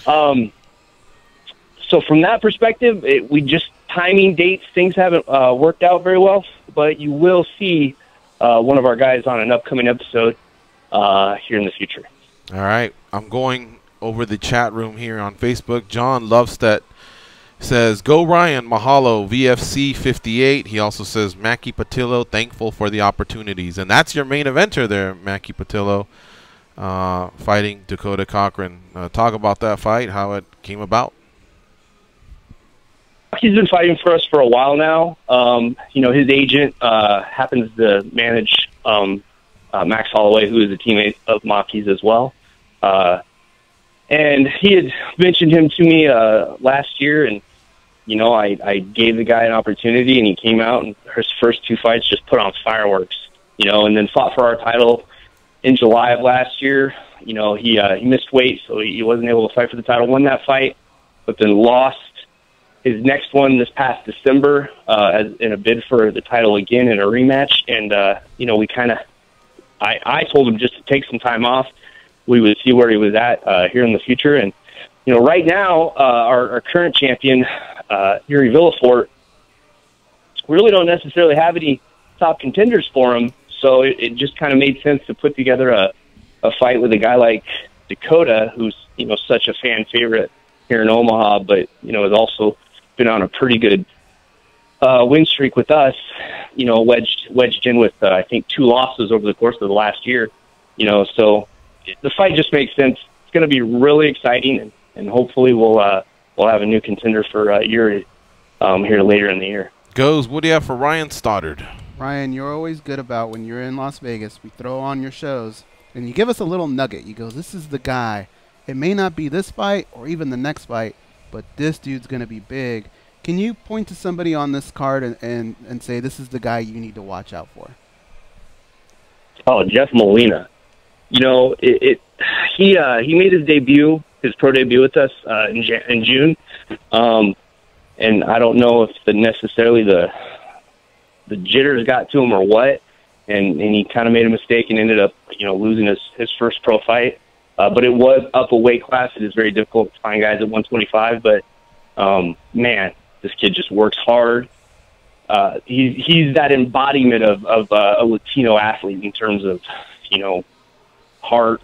So from that perspective, we just timing dates, things haven't worked out very well, but you will see one of our guys on an upcoming episode here in the future. All right. I'm going over the chat room here on Facebook. John Lovestedt says, go Ryan, mahalo, VFC 58. He also says, Mackie Patillo, thankful for the opportunities. And that's your main eventer there, Mackie Patillo, fighting Dakota Cochran. Talk about that fight, how it came about. He's been fighting for us for a while now. His agent happens to manage Max Holloway, who is a teammate of Maki's as well. And he had mentioned him to me last year, and, I gave the guy an opportunity, and he came out, and his first 2 fights just put on fireworks, and then fought for our title in July of last year. He missed weight, so he wasn't able to fight for the title, won that fight, but then lost his next one this past December in a bid for the title again in a rematch. And, we kind of, I told him just to take some time off. We would see where he was at here in the future. And, right now, our current champion, Yuri Villafort, we really don't necessarily have any top contenders for him. So it just kind of made sense to put together a fight with a guy like Dakota, who's, such a fan favorite here in Omaha, but, has also been on a pretty good win streak with us, wedged in with, I think, 2 losses over the course of the last year, so the fight just makes sense. It's going to be really exciting, and hopefully we'll have a new contender for Yuri here later in the year. What do you have for Ryan Stoddard? Ryan, you're always good about when you're in Las Vegas, we throw on your shows, and you give us a little nugget. You go, this is the guy. It may not be this fight or even the next fight, but this dude's going to be big. Can you point to somebody on this card and say this is the guy you need to watch out for? Oh, Jeff Molina. You know, he made his debut, his pro debut with us in June, and I don't know if necessarily the jitters got to him or what, and he kind of made a mistake and ended up, you know, losing his first pro fight. But it was up a weight class. It is very difficult to find guys at 125. But man, this kid just works hard. He's that embodiment of a Latino athlete in terms of, you know, heart,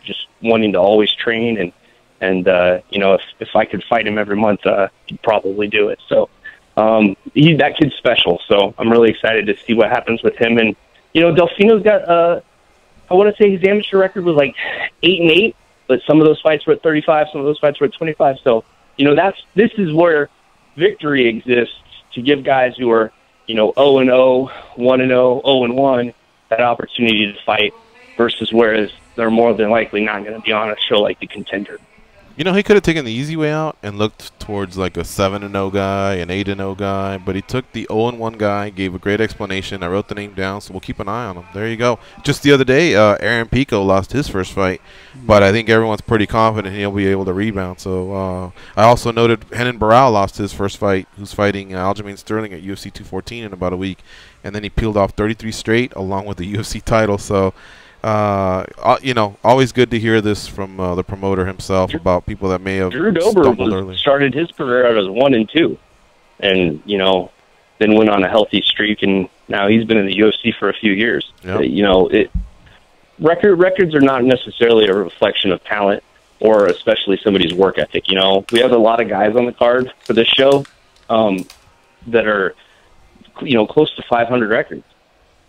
just wanting to always train, and you know, if I could fight him every month, he'd probably do it. So that kid's special. So I'm really excited to see what happens with him. And you know, Delfino's got I want to say his amateur record was like 8-8, but some of those fights were at 35, some of those fights were at 25. So you know, this is where victory exists, to give guys who are, you know, 0-0, 1-0, 0-1 that opportunity to fight, versus whereas they're more than likely not going to be on a show like The Contender. You know, he could have taken the easy way out and looked towards like a 7-0 guy, an 8-0 guy, but he took the 0-1 guy, gave a great explanation. I wrote the name down, so we'll keep an eye on him. There you go. Just the other day, Aaron Pico lost his first fight, but I think everyone's pretty confident he'll be able to rebound. So I also noted Renan Barao lost his first fight, who's fighting Aljamain Sterling at UFC 214 in about a week, and then he peeled off 33 straight along with the UFC title. So you know, always good to hear this from the promoter himself about people that may have Drew stumbled Dober early. started his career out as 1-2, and you know, then went on a healthy streak, and now he's been in the UFC for a few years. Yep. You know, records are not necessarily a reflection of talent, or especially somebody's work ethic. You know, we have a lot of guys on the card for this show that are, you know, close to 500 records.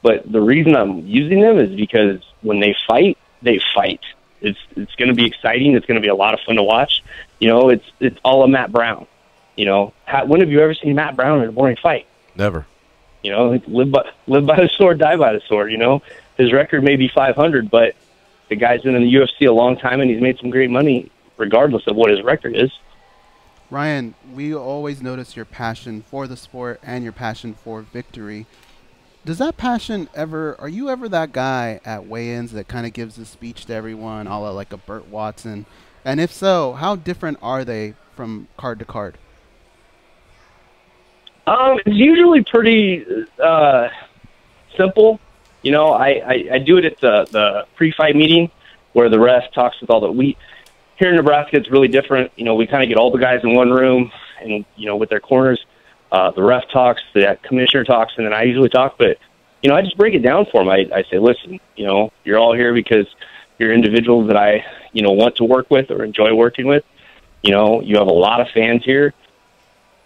But the reason I'm using them is because when they fight, they fight. It's going to be exciting. It's going to be a lot of fun to watch. You know, it's all a Matt Brown. You know, when have you ever seen Matt Brown in a boring fight? Never. You know, like, live by the sword, die by the sword. You know, his record may be 500, but the guy's been in the UFC a long time, and he's made some great money, regardless of what his record is. Ryan, we always notice your passion for the sport and your passion for victory. Does that passion ever, are you ever that guy at weigh-ins that kind of gives a speech to everyone, a la like a Burt Watson? And if so, how different are they from card to card? It's usually pretty simple. You know, I do it at the pre-fight meeting where the ref talks with all the here in Nebraska, it's really different. You know, we kind of get all the guys in one room and, you know, with their corners. The ref talks, the commissioner talks, and then I usually talk. But, you know, I just break it down for them. I say, listen, you know, you're all here because you're individuals that I, you know, want to work with or enjoy working with. You know, you have a lot of fans here.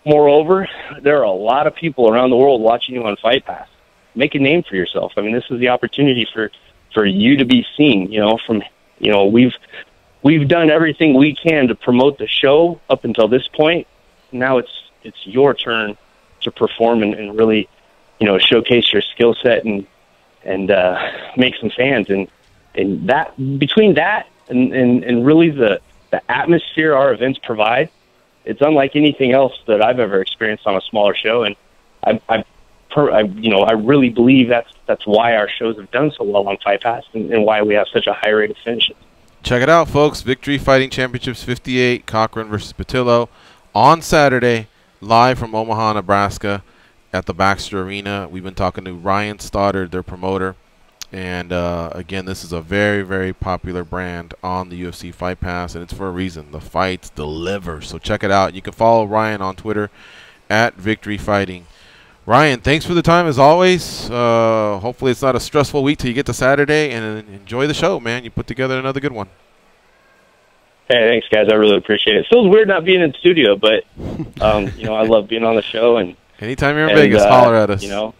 Moreover, there are a lot of people around the world watching you on Fight Pass. Make a name for yourself. I mean, this is the opportunity for you to be seen. You know, from, you know, we've done everything we can to promote the show up until this point. Now it's your turn to perform and really, you know, showcase your skill set and make some fans. And that, between that and really the atmosphere our events provide, it's unlike anything else that I've ever experienced on a smaller show. And I really believe that's why our shows have done so well on Fight Pass and why we have such a high rate of finishes. Check it out, folks. Victory Fighting Championships 58, Cochran versus Patillo on Saturday. Live from Omaha, Nebraska at the Baxter Arena. We've been talking to Ryan Stoddard, their promoter. And, again, this is a very, very popular brand on the UFC Fight Pass, and it's for a reason. The fights deliver. So check it out. You can follow Ryan on Twitter at Victory Fighting. Ryan, thanks for the time as always. Hopefully it's not a stressful week till you get to Saturday, and enjoy the show, man. You put together another good one. Hey, thanks, guys. I really appreciate it. It feels weird not being in the studio, but, you know, I love being on the show. And anytime you're in Vegas, holler at us. You know,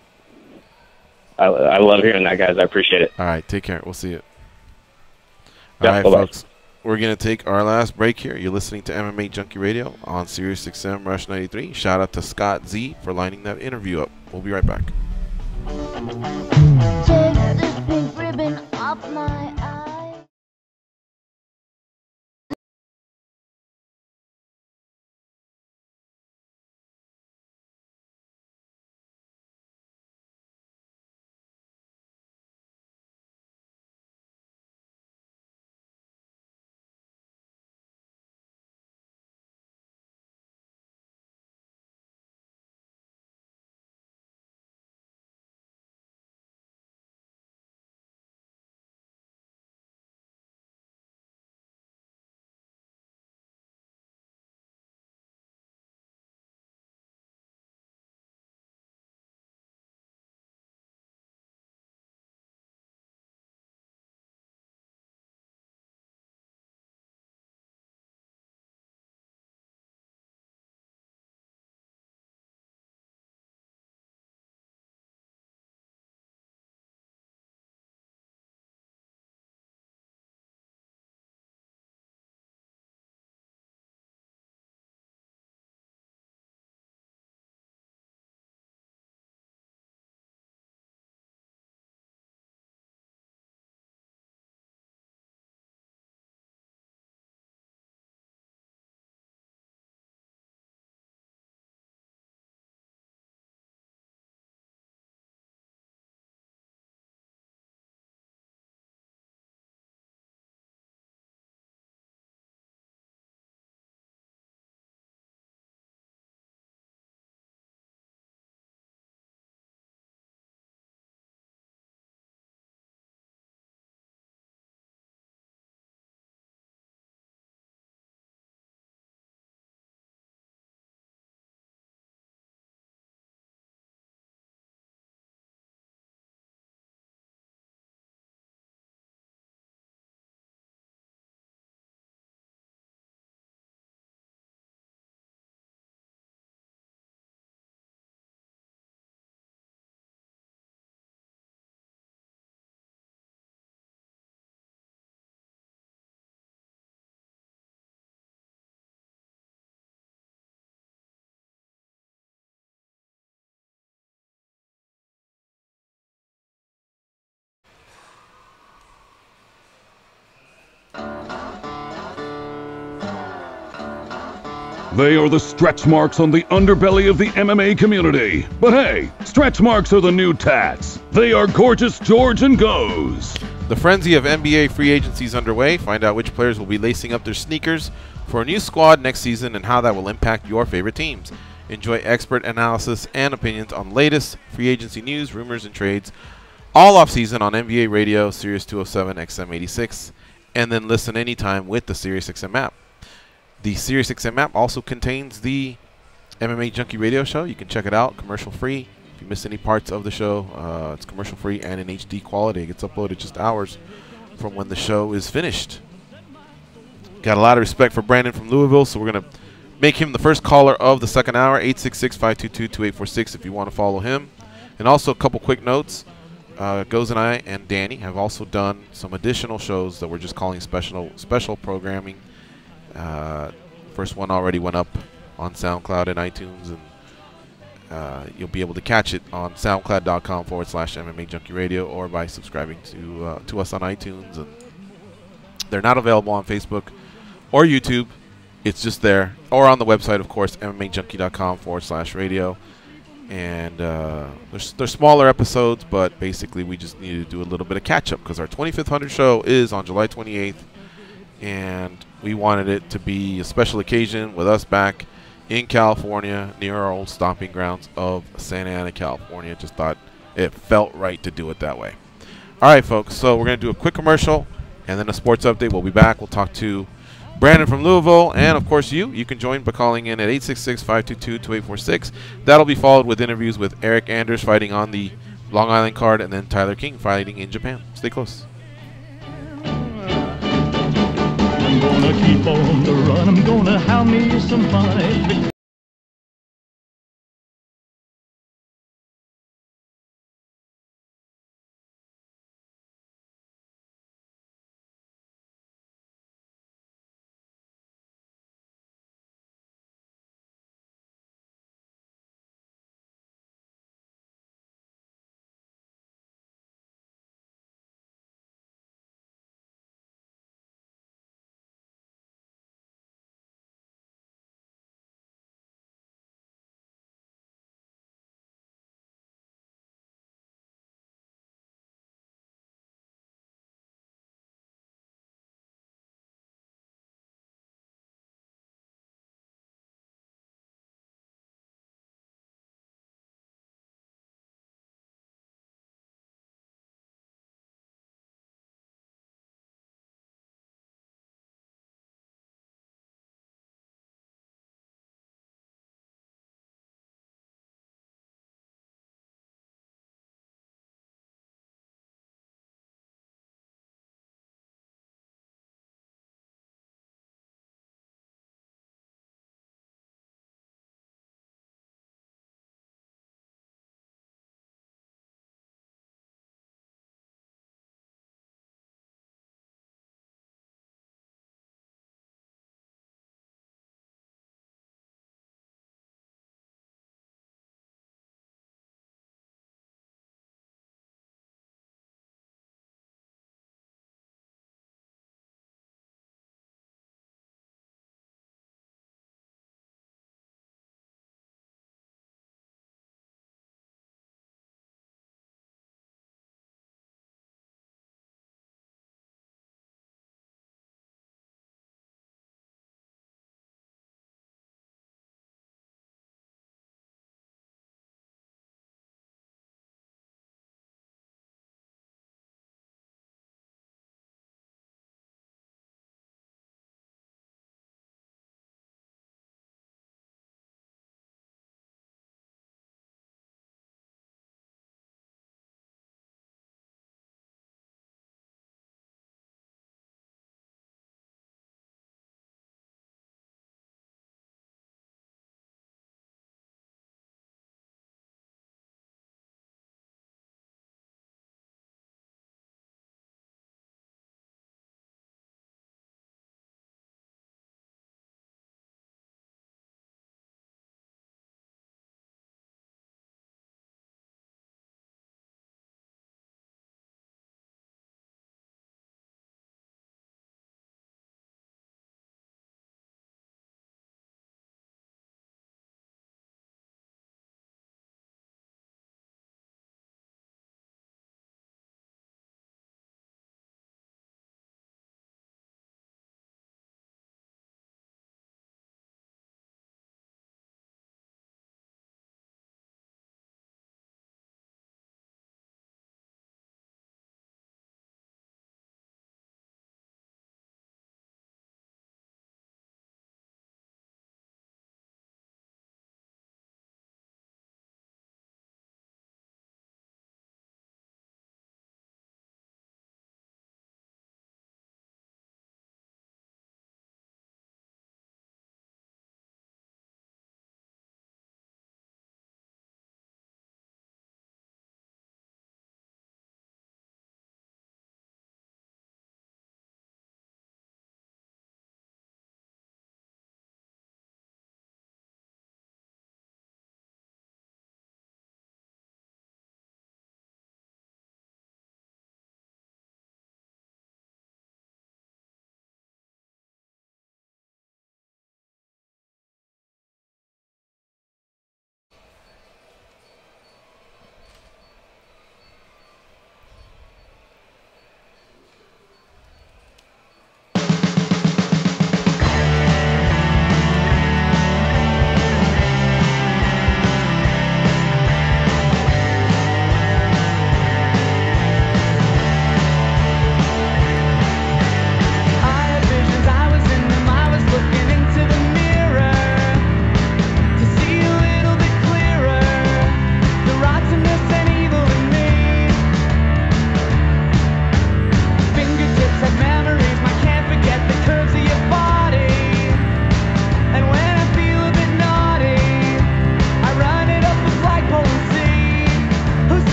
I love hearing that, guys. I appreciate it. All right, take care. We'll see you. Yeah, all right, bye-bye. folks. We're going to take our last break here. You're listening to MMA Junkie Radio on Sirius XM Rush 93. Shout out to Scott Z for lining that interview up. We'll be right back. Take this pink ribbon off my eye. They are the stretch marks on the underbelly of the MMA community. But hey, stretch marks are the new tats. They are Gorgeous George and Goes. The frenzy of NBA free agency is underway. Find out which players will be lacing up their sneakers for a new squad next season and how that will impact your favorite teams. Enjoy expert analysis and opinions on latest free agency news, rumors, and trades all off-season on NBA Radio, Sirius 207 XM86, and then listen anytime with the SiriusXM app. The SiriusXM app also contains the MMA Junkie radio show. You can check it out commercial-free. If you miss any parts of the show, it's commercial-free and in HD quality. It gets uploaded just hours from when the show is finished. Got a lot of respect for Brandon from Louisville, so we're going to make him the first caller of the second hour, 866-522-2846 if you want to follow him. And also a couple quick notes. Goes and I and Danny have also done some additional shows that we're just calling special programming. First one already went up on SoundCloud and iTunes, and you'll be able to catch it on soundcloud.com/MMA Junkie Radio or by subscribing to us on iTunes. And they're not available on Facebook or YouTube. It's just there, or on the website, of course, MMAjunkie.com/radio. And they're smaller episodes, but basically we just need to do a little bit of catch-up because our 2500 show is on July 28th, and we wanted it to be a special occasion with us back in California near our old stomping grounds of Santa Ana, California. Just thought it felt right to do it that way. All right, folks, so we're going to do a quick commercial and then a sports update. We'll be back. We'll talk to Brandon from Louisville, and of course you can join by calling in at 866-522-2846. That'll be followed with interviews with Eryk Anders fighting on the Long Island card, and then Tyler King fighting in Japan. Stay close. I'm gonna keep on the run, I'm gonna have me some fun.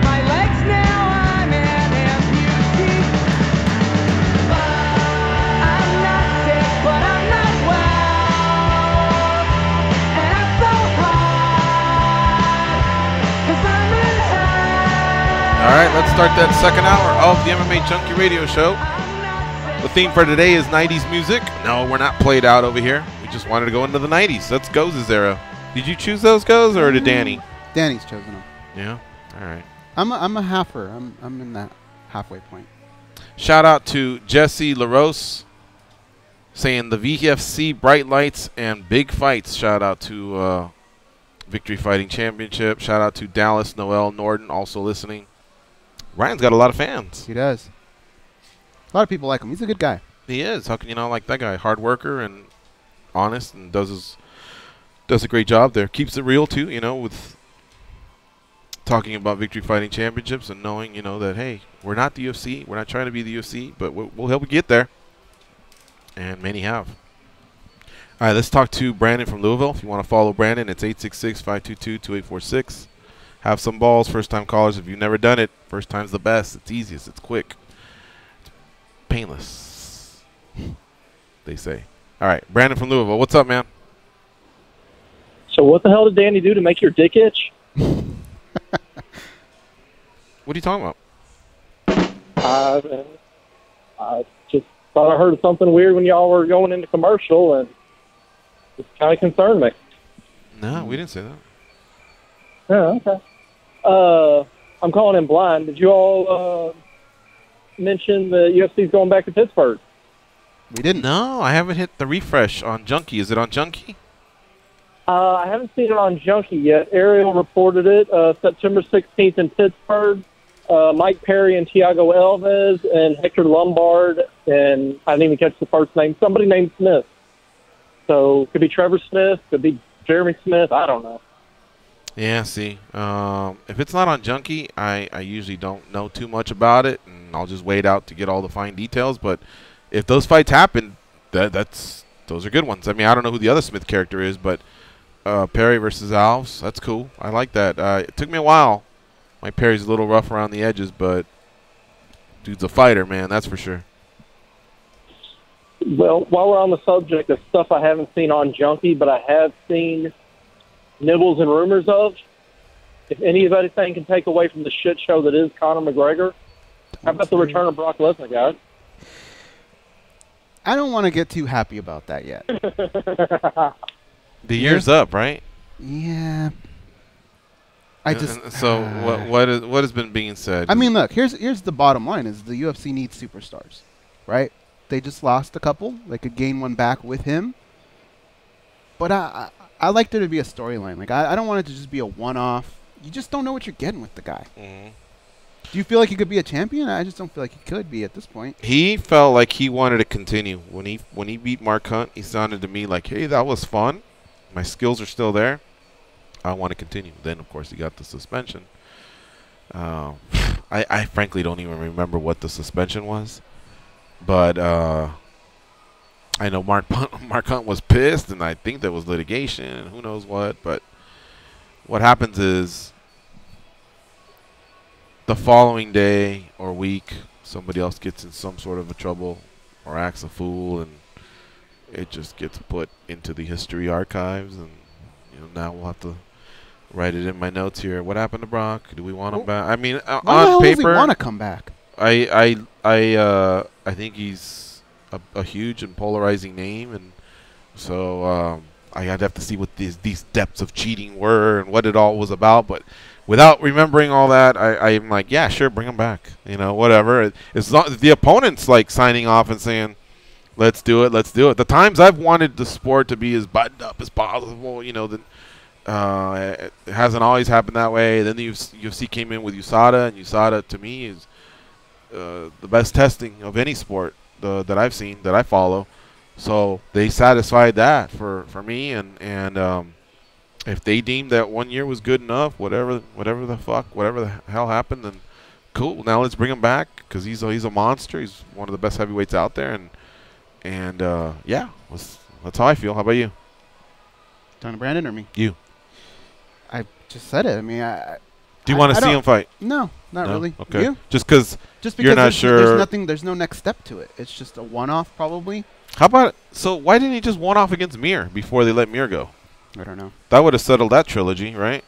my legs now, I'm an amputee. I'm not sick, but I'm not well. And I feel hard, 'cause I'm in hell. All right, let's start that second hour of the MMA Junkie Radio Show. The theme for today is 90s music. No, we're not played out over here. We just wanted to go into the 90s. That's Goes' era. Did you choose those, Goes, or did Danny? Danny's chosen them. Yeah? All right. I'm a halfer. I'm in that halfway point. Shout out to Jesse LaRose saying the VFC Bright Lights and Big Fights. Shout out to Victory Fighting Championship. Shout out to Dallas Noel Norton also listening. Ryan's got a lot of fans. He does. A lot of people like him. He's a good guy. He is. How can you not like that guy? Hard worker and honest and does a great job there. Keeps it real too, you know, with talking about Victory Fighting Championships and knowing, you know, that hey, we're not the UFC. We're not trying to be the UFC, but we'll help you get there. And many have. All right, let's talk to Brandon from Louisville. If you want to follow Brandon, it's 866-522-2846. Have some balls, first-time callers. If you've never done it, first time's the best. It's easiest. It's quick. Painless, they say. All right, Brandon from Louisville. What's up, man? So what the hell did Danny do to make your dick itch? What are you talking about? I just thought I heard something weird when y'all were going into commercial, and it kind of concerned me. No, we didn't say that. Yeah, okay. I'm calling in blind. Did you all mention the UFC's going back to Pittsburgh? We didn't. No, I haven't hit the refresh on Junkie. Is it on Junkie? I haven't seen it on Junkie yet. Ariel reported it September 16th in Pittsburgh. Mike Perry and Thiago Alves and Hector Lombard, and I didn't even catch the first name. Somebody named Smith. So could be Trevor Smith, could be Jeremy Smith. I don't know. Yeah, see. If it's not on Junkie, I usually don't know too much about it, and I'll just wait out to get all the fine details. But if those fights happen, those are good ones. I mean, I don't know who the other Smith character is, but Perry versus Alves, that's cool. I like that. It took me a while. Mike Perry's a little rough around the edges, but dude's a fighter, man. That's for sure. Well, while we're on the subject of stuff I haven't seen on Junkie, but I have seen nibbles and rumors of, if anybody can take away from the shit show that is Conor McGregor, how about the return of Brock Lesnar, guys? I don't want to get too happy about that yet. The year's up, right? Yeah. So what has been being said? I mean, look, here's the bottom line: is the UFC needs superstars, right? They just lost a couple. They could gain one back with him. But I like there to be a storyline. Like I don't want it to just be a one-off. You just don't know what you're getting with the guy. Mm-hmm. Do you feel like he could be a champion? I just don't feel like he could be at this point. He felt like he wanted to continue. When he beat Mark Hunt, he sounded to me like, hey, that was fun. My skills are still there. I want to continue. Then, of course, he got the suspension. I frankly don't even remember what the suspension was. But I know Mark Hunt was pissed, and I think there was litigation and who knows what. But what happens is the following day or week, somebody else gets in some sort of a trouble or acts a fool, and it just gets put into the history archives. And now we'll have to write it in my notes here. What happened to Brock? Do we want him back? I mean, on paper, does he want to come back? I think he's a huge and polarizing name, and so I'd have to see what these depths of cheating were and what it all was about. But without remembering all that, I'm like, yeah, sure, bring him back. Whatever. It's not the opponent's like signing off and saying, let's do it, let's do it. The times I've wanted the sport to be as buttoned up as possible, it hasn't always happened that way. Then the UFC came in with USADA, and USADA to me is the best testing of any sport that I've seen, that I follow. So they satisfied that for me, and if they deemed that 1 year was good enough, whatever the hell happened, then cool. Now let's bring him back, because he's a monster. He's one of the best heavyweights out there, and yeah, that's how I feel. How about you? Talking to Brandon or me? You. I just said it. I mean, Do you want to see him fight? No, not really. Okay. You? Just because you're not sure. There's no next step to it. It's just a one-off probably. How about so? Why didn't he just one-off against Mir before they let Mir go? I don't know. That would have settled that trilogy, right?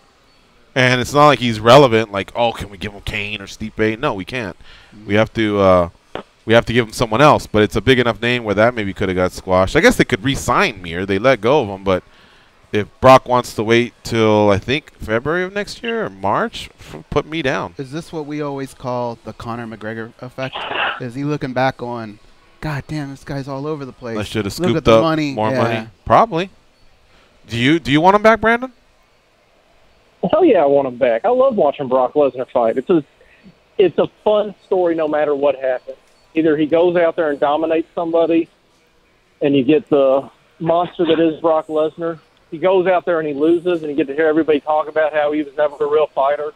And it's not like he's relevant. Like, oh, can we give him Kane or Stipe? No, we can't. We have to give him someone else. But it's a big enough name where that maybe could have got squashed. I guess they could re-sign Mir. They let go of him, but if Brock wants to wait till, I think, February of next year or March, put me down. Is this what we always call the Conor McGregor effect? Is he looking back going, God damn, this guy's all over the place. I should have Look scooped at the up money. more money. Probably. Do you want him back, Brandon? Hell yeah, I want him back. I love watching Brock Lesnar fight. It's a fun story no matter what happens. Either he goes out there and dominates somebody and you get the monster that is Brock Lesnar. He goes out there and he loses and you get to hear everybody talk about how he was never a real fighter.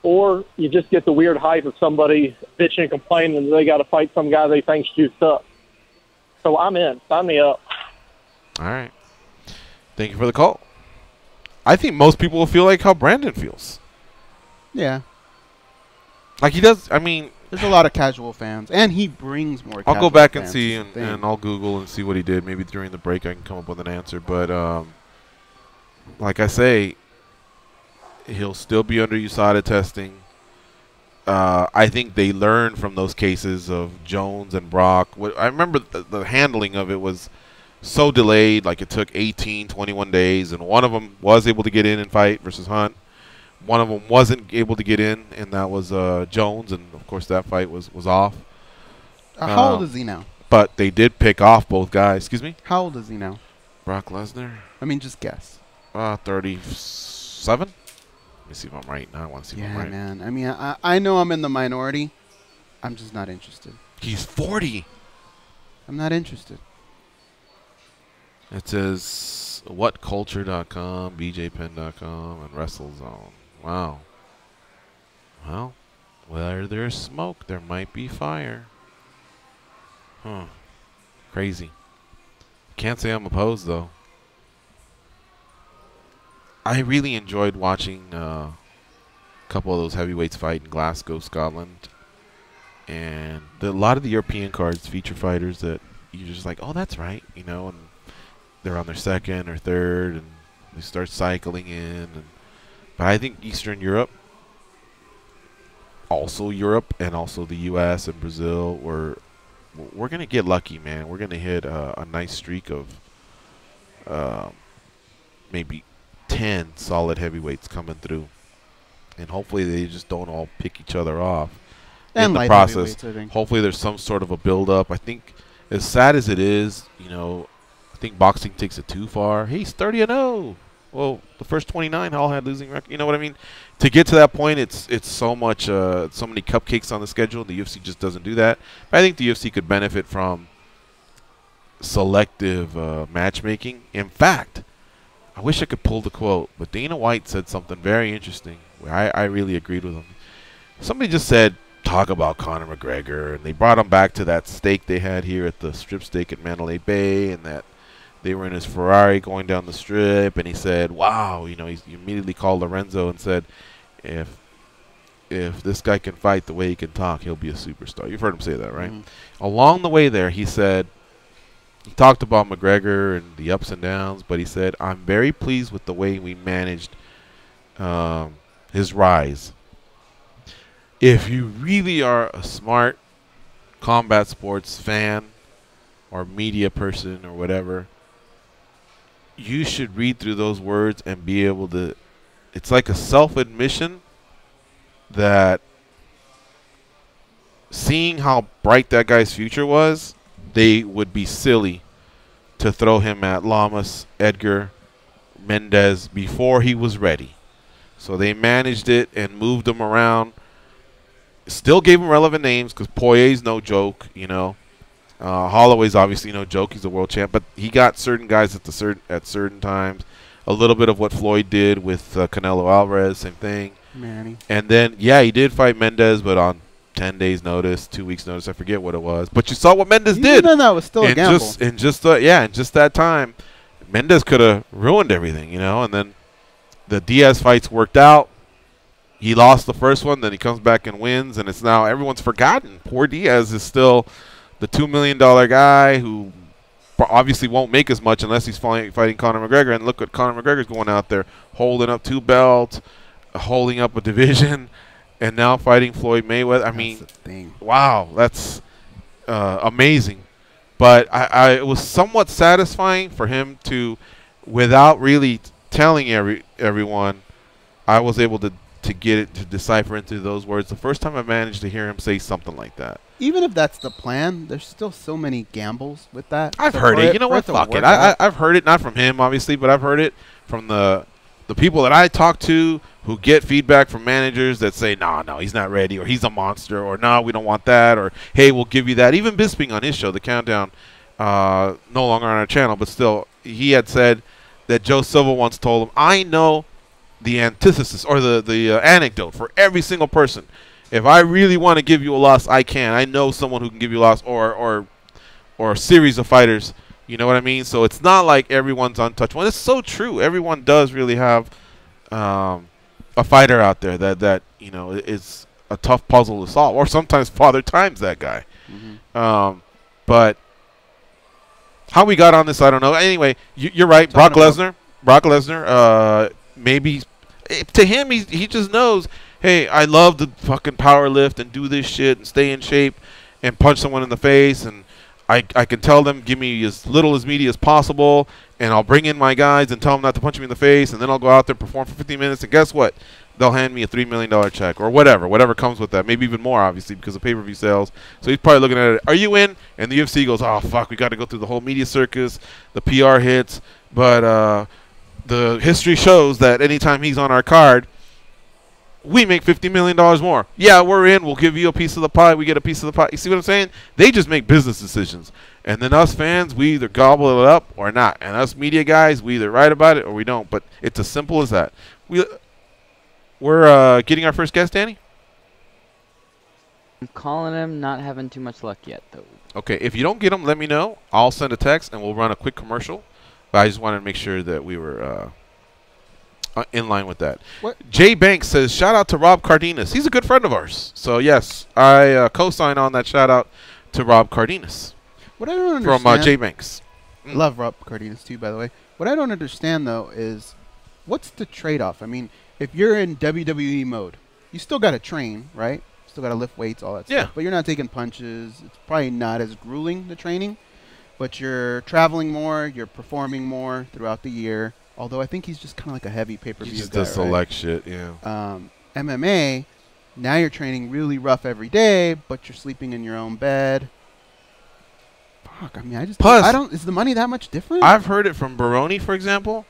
Or you just get the weird hype of somebody bitching and complaining that they got to fight some guy they think's juiced up. So I'm in. Sign me up. All right. Thank you for the call. I think most people will feel like how Brandon feels. Yeah. Like he does. I mean, there's a lot of casual fans, and he brings more. I'll go back and see, and I'll Google and see what he did. Maybe during the break I can come up with an answer. But like I say, he'll still be under USADA testing. I think they learned from those cases of Jones and Brock. I remember the handling of it was so delayed, like it took 18, 21 days, and one of them was able to get in and fight versus Hunt. One of them wasn't able to get in, and that was Jones, and of course that fight was off. How old is he now? But they did pick off both guys. Excuse me? How old is he now? Brock Lesnar? I mean, just guess. 37? Let me see if I'm right. Now I want to see if I'm right. Yeah, man. I mean, I know I'm in the minority. I'm just not interested. He's 40. I'm not interested. It says whatculture.com, bjpen.com, and WrestleZone. Wow. Well, where there's smoke, there might be fire. Huh. Crazy. Can't say I'm opposed, though. I really enjoyed watching a couple of those heavyweights fight in Glasgow, Scotland. And a lot of the European cards feature fighters that you're just like, oh, that's right, you know, and they're on their second or third, and they start cycling in. But I think Eastern Europe, also Europe, and also the U.S. and Brazil, we're going to get lucky, man. We're going to hit a nice streak of maybe 10 solid heavyweights coming through. And hopefully they just don't all pick each other off in the process. Hopefully there's some sort of a build-up. I think as sad as it is, you know, I think boxing takes it too far. He's 30-0. Well, the first 29 all had losing record. You know what I mean? To get to that point, it's so much, so many cupcakes on the schedule. The UFC just doesn't do that. But I think the UFC could benefit from selective matchmaking. In fact, I wish I could pull the quote, but Dana White said something very interesting where I really agreed with him. Somebody just said, talk about Conor McGregor, and they brought him back to that steak they had here at the strip steak at Mandalay Bay, and that they were in his Ferrari going down the strip, and he said, wow, you know, he immediately called Lorenzo and said, if this guy can fight the way he can talk, he'll be a superstar. You've heard him say that, right? Mm-hmm. Along the way there, he said, he talked about McGregor and the ups and downs, but he said, I'm very pleased with the way we managed his rise. If you really are a smart combat sports fan or media person or whatever, you should read through those words and be able to, it's like a self-admission that seeing how bright that guy's future was, they would be silly to throw him at Lamas, Edgar, Mendez before he was ready. So they managed it and moved him around. Still gave him relevant names because Poirier's no joke, you know. Holloway's obviously no joke. He's a world champ, but he got certain guys at certain times. A little bit of what Floyd did with Canelo Alvarez, same thing. Manny. And then, yeah, he did fight Mendez, but on 10 days' notice, 2 weeks' notice. I forget what it was. But you saw what Mendez did. No, that was still a gamble. In just that time, Mendez could have ruined everything, you know. And then the Diaz fights worked out. he lost the first one, then he comes back and wins, and it's now everyone's forgotten. Poor Diaz is still the $2 million guy who obviously won't make as much unless he's fighting Conor McGregor. And look what Conor McGregor's going out there, holding up 2 belts, holding up a division, and now fighting Floyd Mayweather. I mean, wow, that's amazing. But it was somewhat satisfying for him to, without really telling everyone, I was able to get it to decipher into those words. The first time I managed to hear him say something like that. Even if that's the plan, there's still so many gambles with that. I've heard it. You know what? Fuck it. I've heard it, not from him, obviously, but I've heard it from the people that I talk to who get feedback from managers that say, no, he's not ready, or he's a monster, or no, we don't want that, or hey, we'll give you that. Even Bisping on his show, The Countdown, no longer on our channel, but still, he had said that Joe Silva once told him, I know the antithesis or the anecdote for every single person. If I really want to give you a loss, I can. I know someone who can give you a loss, or a series of fighters. You know what I mean? So it's not like everyone's untouchable. It's so true. Everyone does really have a fighter out there that you know is a tough puzzle to solve, or sometimes Father Time's that guy. But how we got on this, I don't know. Anyway, you're right. Brock Lesnar. Maybe to him, he just knows, hey, I love to fucking power lift and do this shit and stay in shape and punch someone in the face, and I can tell them, give me as little as media as possible, and I'll bring in my guys and tell them not to punch me in the face, and then I'll go out there and perform for 15 minutes, and guess what? They'll hand me a $3 million check or whatever comes with that. Maybe even more, obviously, because of pay-per-view sales. So he's probably looking at it, are you in? And the UFC goes, oh, fuck, we got to go through the whole media circus, the PR hits, but the history shows that anytime he's on our card, we make $50 million more. Yeah, we're in. We'll give you a piece of the pie. We get a piece of the pie. You see what I'm saying? They just make business decisions. And then us fans, we either gobble it up or not. And us media guys, we either write about it or we don't. But it's as simple as that. We're getting our first guest, Danny? I'm calling him, not having too much luck yet, though. Okay, if you don't get him, let me know. I'll send a text and we'll run a quick commercial. But I just wanted to make sure that we were in line with that. What? Jay Banks says, shout out to Rob Cardenas. He's a good friend of ours. So, yes, I co-sign on that shout out to Rob Cardenas. What I don't understand. From Jay Banks. Love Rob Cardenas, too, by the way. What I don't understand, though, is what's the trade-off? I mean, if you're in WWE mode, you still got to train, right? Still got to lift weights, all that stuff. But you're not taking punches. It's probably not as grueling, the training. But you're traveling more. You're performing more throughout the year. Although I think he's just kind of like a heavy pay-per-view guy. He just does select shit, yeah. MMA, now you're training really rough every day, but you're sleeping in your own bed. Fuck, I mean, is the money that much different? I've heard it from Baroni, for example.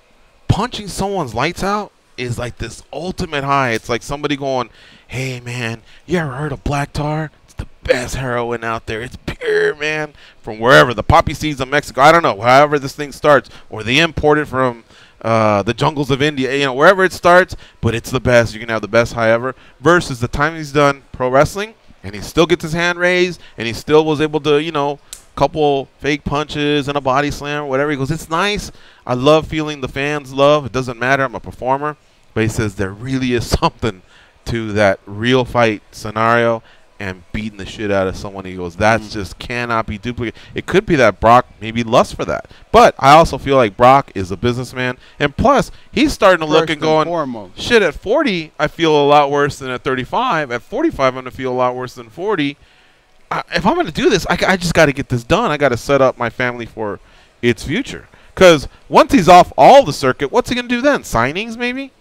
Punching someone's lights out is like this ultimate high. It's like somebody going, hey, man, you ever heard of black tar? It's the best heroin out there. It's pure, man. From wherever, the poppy seeds of Mexico. I don't know, however this thing starts. Or they import it from the jungles of India, you know, wherever it starts, but it's the best. You can have the best high ever. Versus the time he's done pro wrestling, and he still gets his hand raised, and he still was able to, you know, couple fake punches and a body slam or whatever. He goes, it's nice. I love feeling the fans' love. It doesn't matter. I'm a performer. But he says there really is something to that real fight scenario and beating the shit out of someone. He goes, that's just cannot be duplicated. It could be that Brock maybe lusts for that. But I also feel like Brock is a businessman. And plus, he's starting to look and going, shit, at 40, I feel a lot worse than at 35. At 45, I'm going to feel a lot worse than 40. If I'm going to do this, I just got to get this done. I got to set up my family for its future. Because once he's off all the circuit, what's he going to do then? Signings, maybe?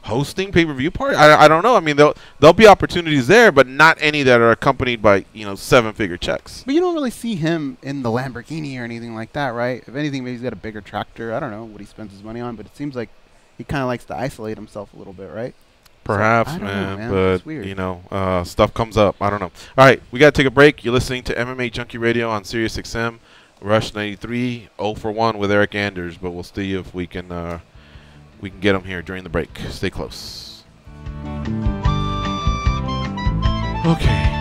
Hosting pay-per-view party? I don't know. I mean, there'll be opportunities there, but not any that are accompanied by, you know, 7-figure checks. But you don't really see him in the Lamborghini or anything like that, right? If anything, maybe he's got a bigger tractor. I don't know what he spends his money on, but it seems like he kind of likes to isolate himself a little bit, right? Perhaps, so, man, but, you know, stuff comes up. I don't know. All right, we got to take a break. You're listening to MMA Junkie Radio on Sirius XM, Rush 93, 0 for 1 with Eryk Anders, but we'll see if we can get him here during the break. Stay close. Okay.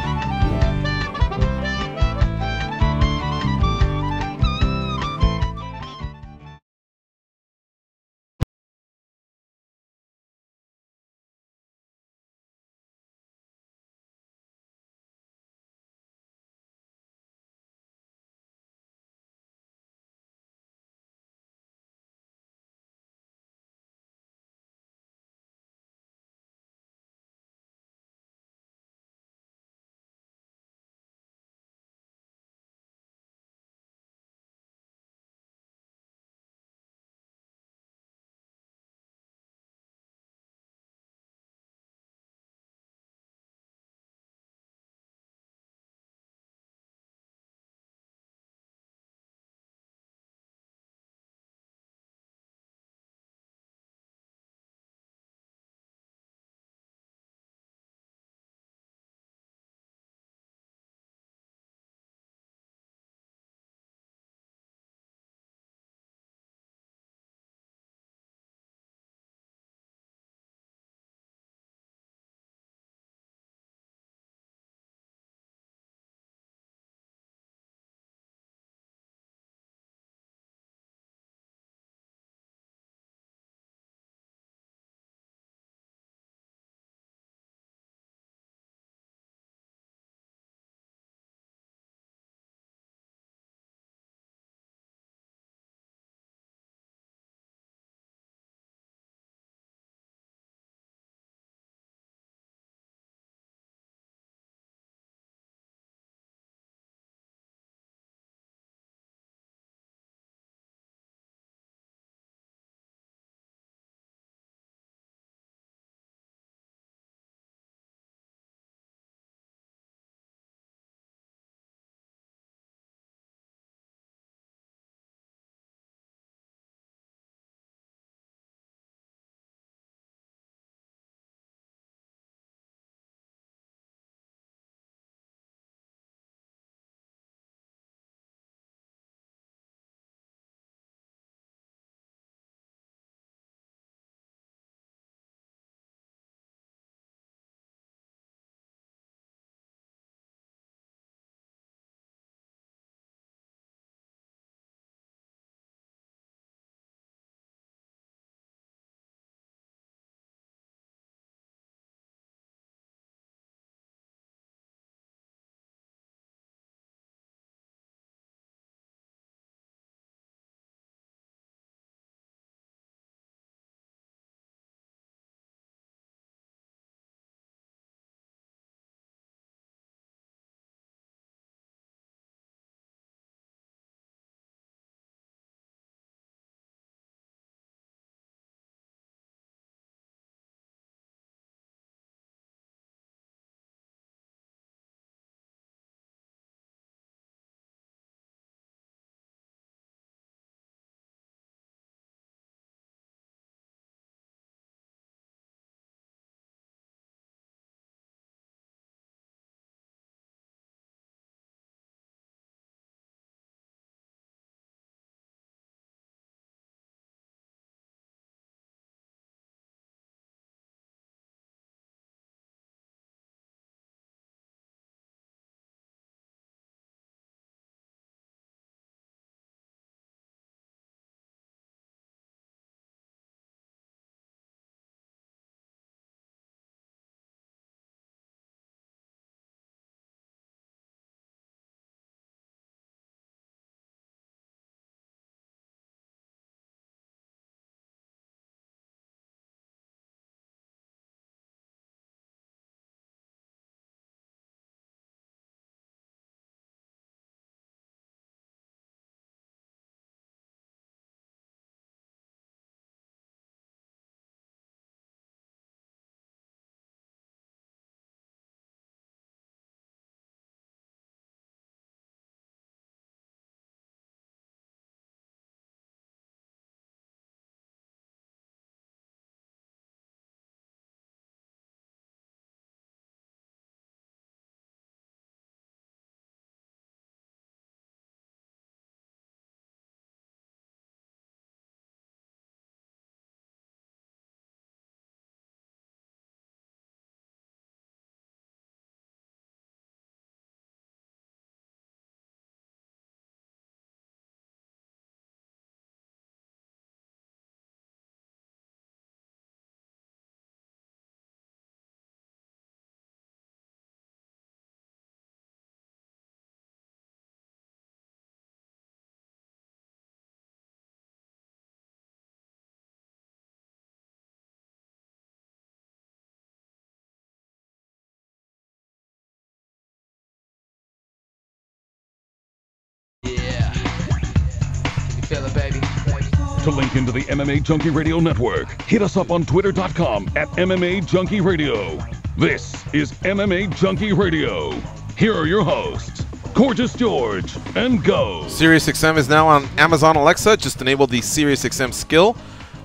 To link into the MMA Junkie Radio Network, hit us up on twitter.com @MMAJunkieRadio. This is MMA Junkie Radio. Here are your hosts, Gorgeous George and Go. SiriusXM is now on Amazon Alexa. Just enable the SiriusXM skill.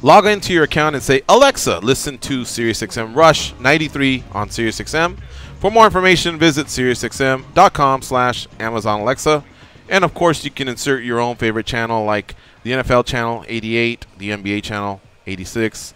Log into your account and say, Alexa, listen to SiriusXM Rush 93 on SiriusXM. For more information, visit SiriusXM.com/Amazon Alexa. And, of course, you can insert your own favorite channel like the NFL channel, 88, the NBA channel, 86,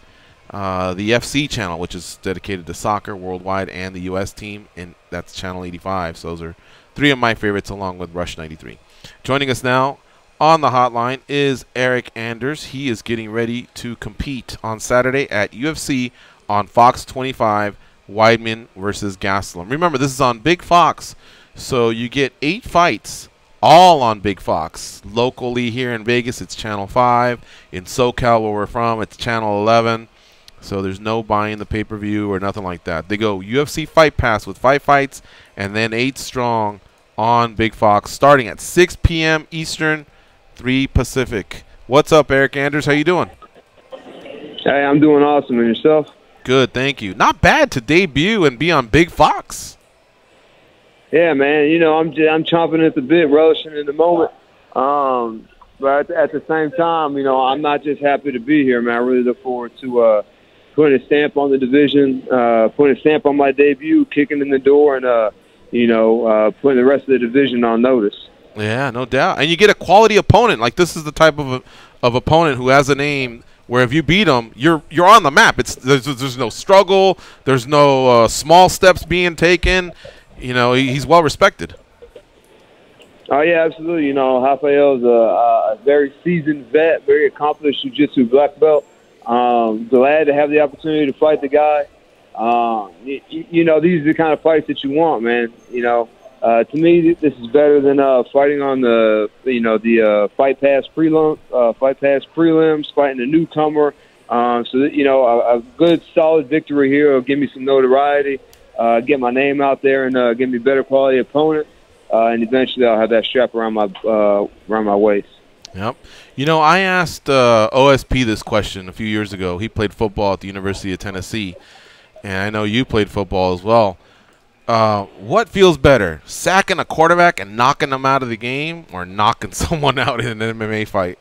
the FC channel, which is dedicated to soccer worldwide, and the U.S. team, and that's channel 85. So those are three of my favorites along with Rush 93. Joining us now on the hotline is Eryk Anders. He is getting ready to compete on Saturday at UFC on Fox 25, Weidman versus Gastelum. Remember, this is on Big Fox, so you get 8 fights all on Big Fox. Locally here in Vegas, it's Channel 5. In SoCal, where we're from, it's Channel 11. So there's no buying the pay-per-view or nothing like that. They go UFC Fight Pass with 5 fights and then 8 strong on Big Fox, starting at 6 p.m. Eastern, 3 Pacific. What's up, Eryk Anders? How you doing? Hey, I'm doing awesome. And yourself? Good, thank you. Not bad to debut and be on Big Fox. Yeah, man. You know, I'm chomping at the bit, relishing in the moment. But at the same time, you know, I'm not just happy to be here, man. I really look forward to putting a stamp on the division, putting a stamp on my debut, kicking in the door, and putting the rest of the division on notice. Yeah, no doubt. And you get a quality opponent. Like, this is the type of opponent who has a name where if you beat him, you're on the map. There's no struggle. There's no small steps being taken. You know, he's well respected. Oh yeah, absolutely. You know, Rafael's a very seasoned vet, very accomplished jiu-jitsu black belt. Glad to have the opportunity to fight the guy. You know, these are the kind of fights that you want, man. You know, to me, this is better than fighting on the Fight Pass prelims, fighting a newcomer. So that, you know, a good solid victory here will give me some notoriety. Get my name out there and give me better quality opponent, and eventually I'll have that strap around my waist. Yep. You know, I asked OSP this question a few years ago. He played football at the University of Tennessee, and I know you played football as well. What feels better, sacking a quarterback and knocking them out of the game, or knocking someone out in an MMA fight?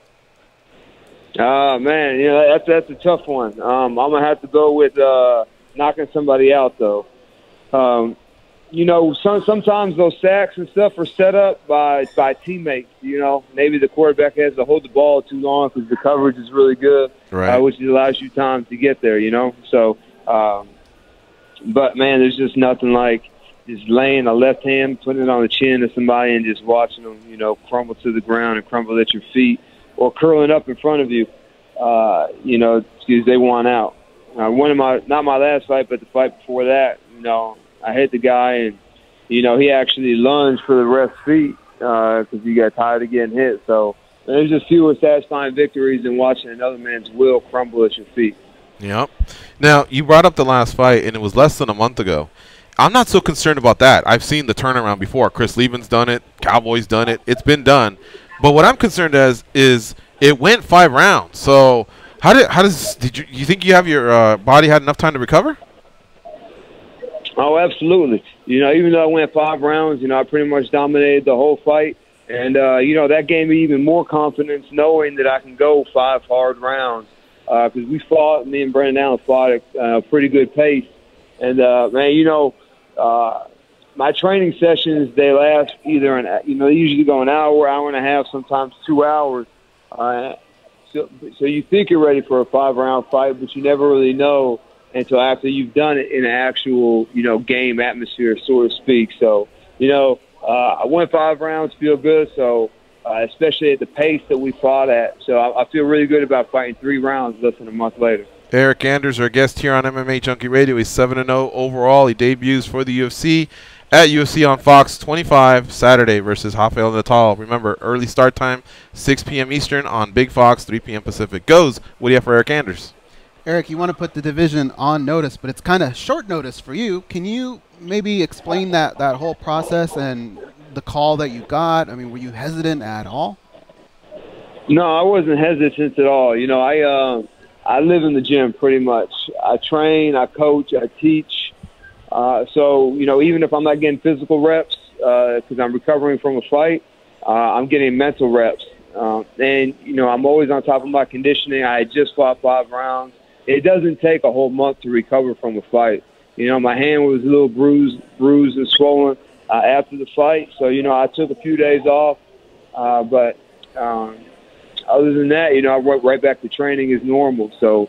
Man, you know, that's a tough one. I'm gonna have to go with knocking somebody out, though. You know, sometimes those sacks and stuff are set up by teammates. You know, maybe the quarterback has to hold the ball too long because the coverage is really good, right, which allows you time to get there. You know, so but man, there's just nothing like just laying a left hand, putting it on the chin of somebody, and just watching them, you know, crumble to the ground and crumble at your feet, or curling up in front of you. You know, because they want out. Not my last fight, but the fight before that, you know, I hit the guy, and, you know, he actually lunged for the ref's feet because he got tired of getting hit. So there's just fewer satisfying victories than watching another man's will crumble at your feet. Yep. Now, you brought up the last fight, and it was less than a month ago. I'm not so concerned about that. I've seen the turnaround before. Chris Lieben's done it. Cowboy's done it. It's been done. But what I'm concerned as is it went 5 rounds. So did you think you have your body had enough time to recover? Oh, absolutely. You know, even though I went 5 rounds, you know, I pretty much dominated the whole fight. And, you know, that gave me even more confidence knowing that I can go 5 hard rounds. Because me and Brandon Allen fought at a pretty good pace. And, man, you know, my training sessions, they last either they usually go an hour, hour and a half, sometimes 2 hours. So you think you're ready for a 5-round fight, but you never really know until after you've done it in an actual, you know, game atmosphere, so to speak. So, you know, I went 5 rounds, feel good. So, especially at the pace that we fought at. So I feel really good about fighting 3 rounds less than a month later. Eryk Anders, our guest here on MMA Junkie Radio. He's 7-0 overall. He debuts for the UFC at UFC on Fox 25 Saturday versus Rafael Natal. Remember, early start time, 6 p.m. Eastern on Big Fox, 3 p.m. Pacific. What do you have for Eryk Anders? Eryk, you want to put the division on notice, but it's kind of short notice for you. Can you maybe explain that whole process and the call that you got? I mean, were you hesitant at all? No, I wasn't hesitant at all. You know, I live in the gym pretty much. I train, I coach, I teach. So, you know, even if I'm not getting physical reps because I'm recovering from a fight, I'm getting mental reps. And, you know, I'm always on top of my conditioning. I had just fought 5 rounds. It doesn't take a whole month to recover from a fight. You know, my hand was a little bruised and swollen after the fight. So, you know, I took a few days off. But other than that, you know, I went right back to training as normal. So,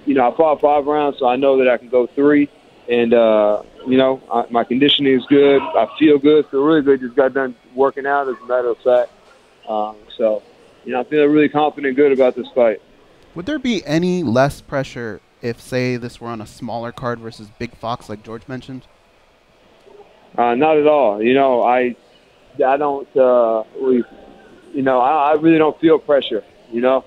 you know, I fought 5 rounds, so I know that I can go 3. And, you know, my conditioning is good. I feel good, feel really good. Just got done working out, as a matter of fact. So, you know, I feel really confident and good about this fight. Would there be any less pressure if, say, this were on a smaller card versus Big Fox, like George mentioned? Not at all. You know, I don't really, you know, I really don't feel pressure, you know.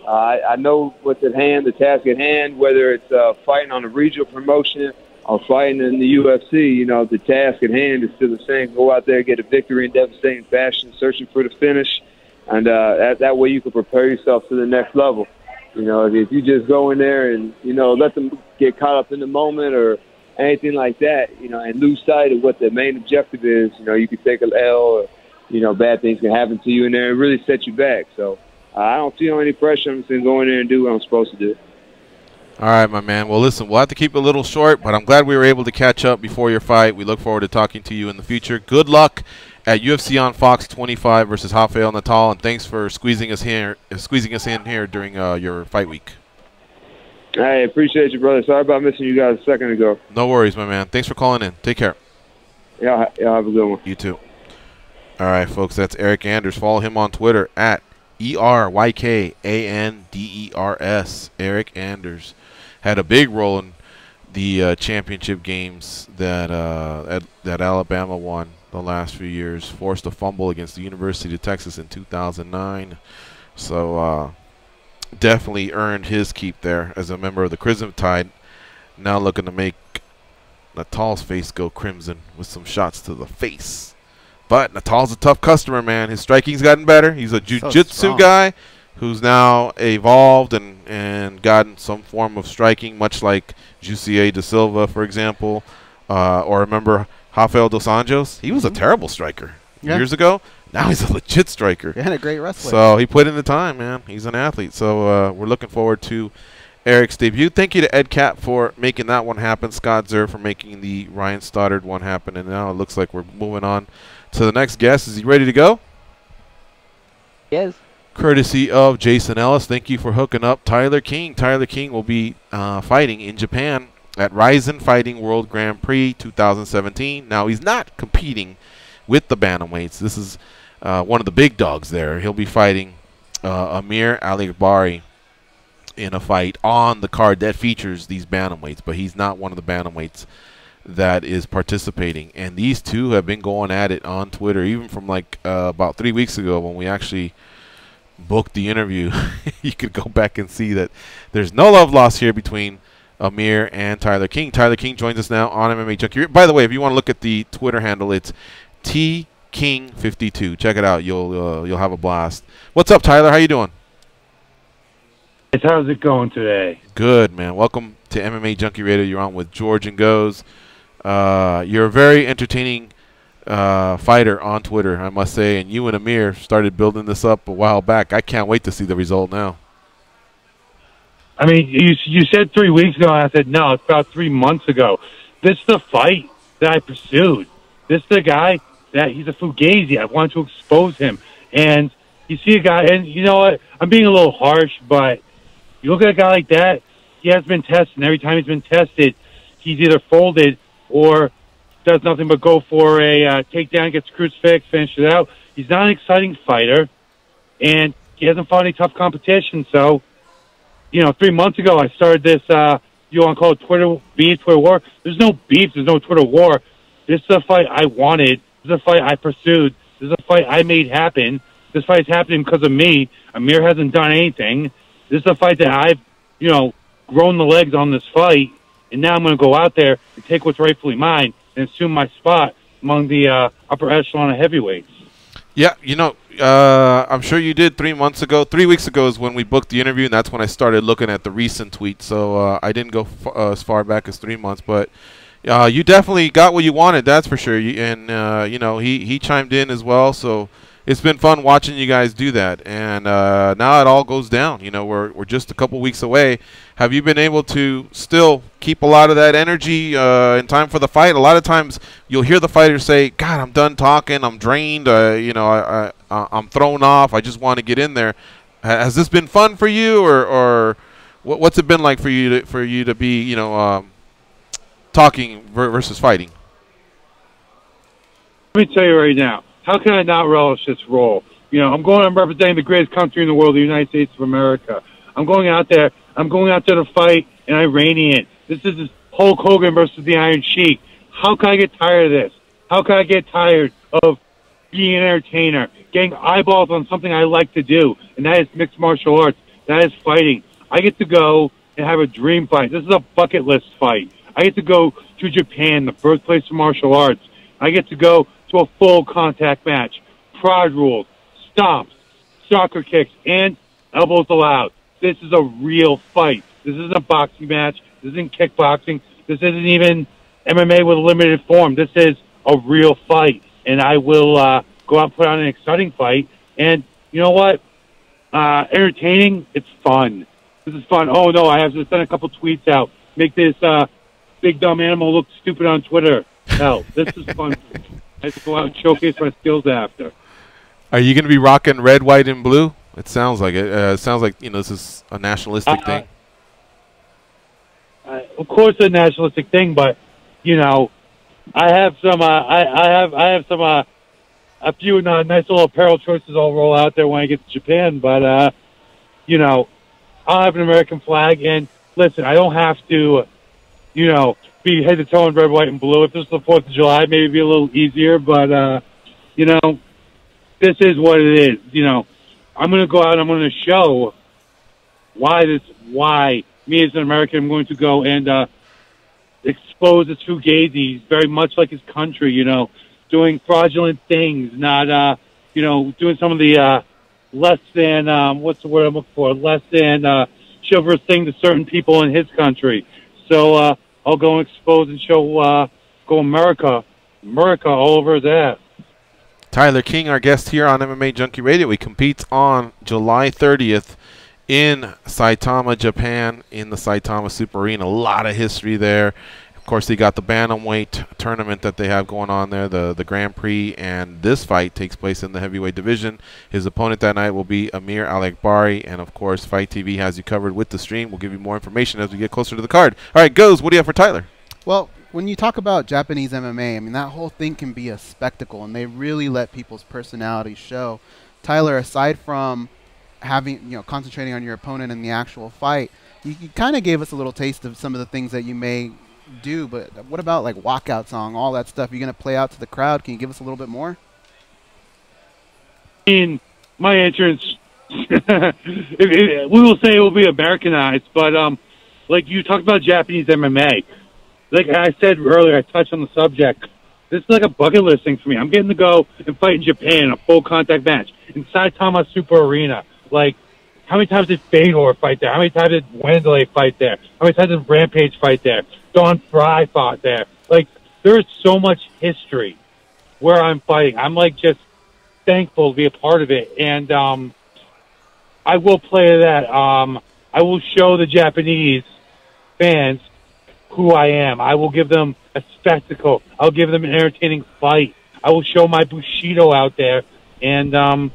I know what's at hand, the task at hand, whether it's fighting on a regional promotion or fighting in the UFC, you know, the task at hand is still the same. Go out there, get a victory in devastating fashion, searching for the finish, and that way you can prepare yourself to the next level. You know, if you just go in there and, you know, let them get caught up in the moment or anything like that, you know, and lose sight of what the main objective is, you know, you could take an L or, you know, bad things can happen to you in there and really set you back. So I don't feel any pressure. I'm just going to go in there and do what I'm supposed to do. All right, my man. Well, listen, we'll have to keep it a little short, but I'm glad we were able to catch up before your fight. We look forward to talking to you in the future. Good luck at UFC on Fox 25 versus Rafael Natal, and thanks for squeezing us in here during your fight week. Hey, appreciate you, brother. Sorry about missing you guys a second ago. No worries, my man. Thanks for calling in. Take care. Yeah, have a good one. You too. All right, folks, that's Eryk Anders. Follow him on Twitter at ERYKANDERS. Eryk Anders had a big role in the championship games that Alabama won the last few years. Forced a fumble against the University of Texas in 2009. So definitely earned his keep there as a member of the Crimson Tide. Now looking to make Natal's face go crimson with some shots to the face. But Natal's a tough customer, man. His striking's gotten better. He's a jiu-jitsu guy who's now evolved and gotten some form of striking, much like Jussier da Silva, for example. Or remember Rafael dos Anjos? He was a terrible striker years ago. Now he's a legit striker. Yeah, and a great wrestler. So he put in the time, man. He's an athlete. So we're looking forward to Eryk's debut. Thank you to Ed Cap for making that one happen. Scott Zer for making the Ryan Stoddard one happen. And now it looks like we're moving on to the next guest. Is he ready to go? Yes. Courtesy of Jason Ellis. Thank you for hooking up Tyler King. Tyler King will be fighting in Japan at Ryzen Fighting World Grand Prix 2017. Now, he's not competing with the bantamweights. This is one of the big dogs there. He'll be fighting Amir Ali-Akbari in a fight on the card that features these bantamweights, but he's not one of the bantamweights that is participating. And these two have been going at it on Twitter, even from like about 3 weeks ago when we actually booked the interview. You could go back and see that there's no love lost here between Amir and Tyler King. Tyler King joins us now on MMA Junkie. By the way, if you want to look at the Twitter handle, it's TKing52. Check it out. You'll have a blast. What's up, Tyler? How you doing? How's it going today? Good, man. Welcome to MMA Junkie Radio. You're on with George and Goes. You're a very entertaining fighter on Twitter, I must say, and you and Amir started building this up a while back. I can't wait to see the result now. I mean, you said 3 weeks ago, and I said, no, it's about 3 months ago. This is the fight that I pursued. This is the guy that he's a fugazi. I want to expose him. And you see a guy, and you know what? I'm being a little harsh, but you look at a guy like that, he has been tested, and every time he's been tested, he's either folded or does nothing but go for a takedown, gets crucifix, finishes it out. He's not an exciting fighter, and he hasn't fought any tough competition. So, you know, 3 months ago, I started this, you want to call it Twitter beef, Twitter war. There's no beef. There's no Twitter war. This is a fight I wanted. This is a fight I pursued. This is a fight I made happen. This fight is happening because of me. Amir hasn't done anything. This is a fight that I've, you know, grown the legs on this fight, and now I'm going to go out there and take what's rightfully mine and assume my spot among the upper echelon of heavyweights. Yeah, I'm sure you did 3 months ago. 3 weeks ago is when we booked the interview, and that's when I started looking at the recent tweets. So I didn't go as far back as 3 months, but you definitely got what you wanted, that's for sure. He chimed in as well, so it's been fun watching you guys do that. And now it all goes down. We're just a couple weeks away. Have you been able to still keep a lot of that energy in time for the fight? A lot of times you'll hear the fighters say, God, I'm done talking. I'm drained. I'm thrown off. I just want to get in there. Has this been fun for you, or what's it been like for you to be, talking versus fighting? Let me tell you right now, how can I not relish this role? I'm representing the greatest country in the world, the United States of America. I'm going out there to fight an Iranian. This is Hulk Hogan versus the Iron Sheik. How can I get tired of this? How can I get tired of being an entertainer, getting eyeballs on something I like to do, and that is mixed martial arts. That is fighting. I get to go and have a dream fight. This is a bucket list fight. I get to go to Japan, the birthplace of martial arts. I get to go to a full contact match, prod rules, stomps, soccer kicks, and elbows allowed. This is a real fight. This isn't a boxing match. This isn't kickboxing. This isn't even MMA with a limited form. This is a real fight, and I will go out and put on an exciting fight. And you know what? Entertaining, it's fun. This is fun. Oh, no, I have to send a couple tweets out. Make this big dumb animal look stupid on Twitter. Hell, this is fun. I have to go out and showcase my skills after. Are you going to be rocking red, white, and blue? It sounds like it. It sounds like this is a nationalistic thing. Of course, it's a nationalistic thing, but I have some. I have some. A few nice little apparel choices I'll roll out there when I get to Japan. But I'll have an American flag. And listen, I don't have to, be head to toe in red, white, and blue. If this is the 4th of July, maybe it'd be a little easier. But this is what it is. I'm going to go out and I'm going to show why me as an American, I'm going to go and expose this fugazi. He's very much like his country, doing fraudulent things, not, doing some of the less than, what's the word I'm looking for, less than chivalrous thing to certain people in his country. So I'll go and expose and show, go America all over that. Tyler King, our guest here on MMA Junkie Radio. He competes on July 30th in Saitama, Japan, in the Saitama Super Arena. A lot of history there. Of course, they got the bantamweight tournament that they have going on there, the Grand Prix, and this fight takes place in the heavyweight division. His opponent that night will be Amir Alekbari, and of course, Fight TV has you covered with the stream. We'll give you more information as we get closer to the card. All right, Goes, what do you have for Tyler? Well, when you talk about Japanese MMA, I mean, that whole thing can be a spectacle, and they really let people's personalities show. Tyler, aside from having, concentrating on your opponent in the actual fight, you kind of gave us a little taste of some of the things that you may do, but what about like walkout song, all that stuff? You're going to play out to the crowd. Can you give us a little bit more? In my entrance, we will say it will be Americanized, but like you talked about Japanese MMA. Like I said earlier, I touched on the subject. This is like a bucket list thing for me. I'm getting to go and fight in Japan, a full contact match in Saitama Super Arena. Like, how many times did Fedor fight there? How many times did Wanderlei fight there? How many times did Rampage fight there? Don Fry fought there. Like, there is so much history where I'm fighting. I'm like just thankful to be a part of it, and I will play that. I will show the Japanese fans who I am. I will give them a spectacle. I'll give them an entertaining fight. I will show my Bushido out there, and the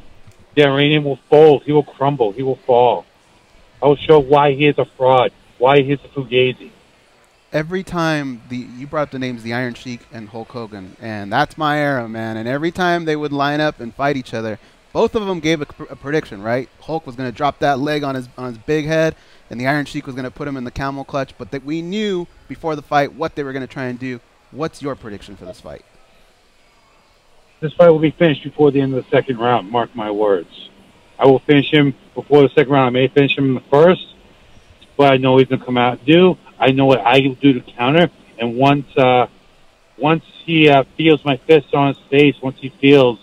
Iranian will fold. He will crumble. He will fall. I will show why he is a fraud, why he is a fugazi. Every time you brought up the names the Iron Sheik and Hulk Hogan, and that's my era, man. And every time they would line up and fight each other, both of them gave a prediction, right? Hulk was going to drop that leg on his big head, and the Iron Sheik was going to put him in the camel clutch. But that we knew before the fight what they were going to try and do. What's your prediction for this fight? This fight will be finished before the end of the second round. Mark my words. I will finish him before the second round. I may finish him in the first, but I know he's going to come out and do. I know what I will do to counter. And once he feels my fist on his face, once he feels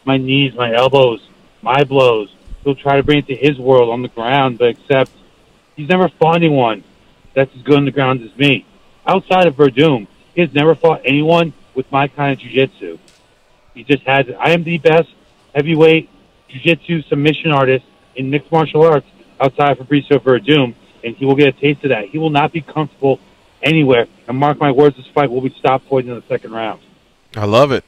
my knees, my elbows, my blows. He'll try to bring it to his world on the ground, but except he's never fought anyone that's as good on the ground as me. Outside of Verdum, he has never fought anyone with my kind of jiu-jitsu. He just has it. I am the best heavyweight jiu-jitsu submission artist in mixed martial arts outside of Fabricio Verdum, and he will get a taste of that. He will not be comfortable anywhere. And mark my words, this fight will be stopped for in the second round. I love it.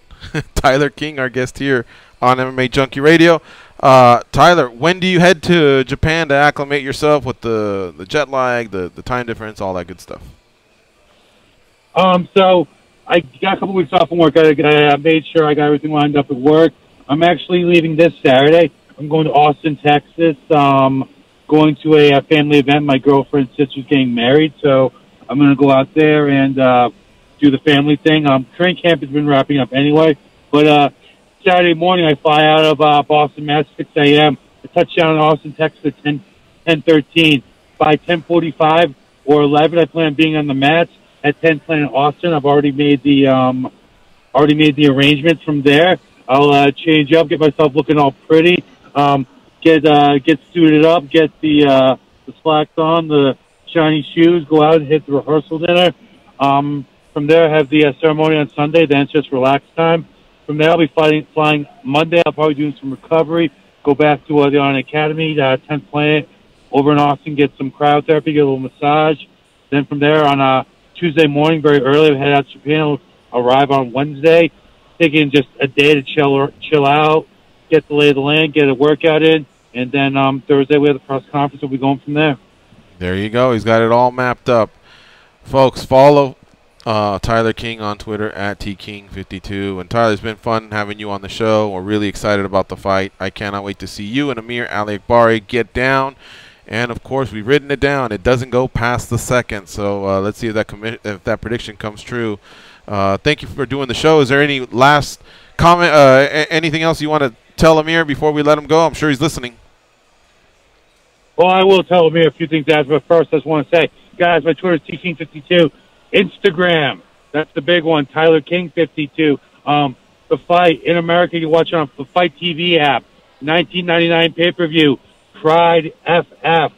Tyler King, our guest here on MMA Junkie Radio. Tyler, when do you head to Japan to acclimate yourself with the jet lag, the time difference, all that good stuff? So I got a couple weeks off from work. I made sure I got everything lined up at work. I'm actually leaving this Saturday. I'm going to Austin, Texas. Going to a family event. My girlfriend's sister's getting married, so I'm going to go out there and do the family thing. Training camp has been wrapping up anyway, but Saturday morning I fly out of Boston, Mass, 6 a.m. I touch down in Austin, Texas at 10:13. By 10:45 or 11, I plan on being on the mats. At 10, plan in Austin. I've already made the arrangements from there. I'll change up, get myself looking all pretty, get suited up, get the slacks on, the shiny shoes, go out and hit the rehearsal dinner. From there, I have the ceremony on Sunday. Then it's just relax time. From there, I'll be flying Monday. I'll probably do some recovery, go back to the Army Academy, 10th Planet, over in Austin, get some cryo therapy, get a little massage. Then from there, on Tuesday morning, very early, I'll head out to Japan. I'll arrive on Wednesday, taking just a day to chill out, get the lay of the land, get a workout in, and then Thursday we have the press conference. We'll be going from there. There you go. He's got it all mapped up. Folks, follow Tyler King on Twitter at tking52. And Tyler, it's been fun having you on the show. We're really excited about the fight. I cannot wait to see you and Amir Ali Akbari get down. And of course, we've written it down. It doesn't go past the second. So let's see if that prediction comes true. Thank you for doing the show. Is there any last comment? Anything else you want to tell Amir before we let him go? I'm sure he's listening. Well, I will tell Amir a few things, guys. But first, I just want to say, guys, my Twitter is tking52. Instagram, that's the big one, Tyler King 52. The fight in America, you watch it on the Fight TV app. $19.99 pay-per-view. Pride FF.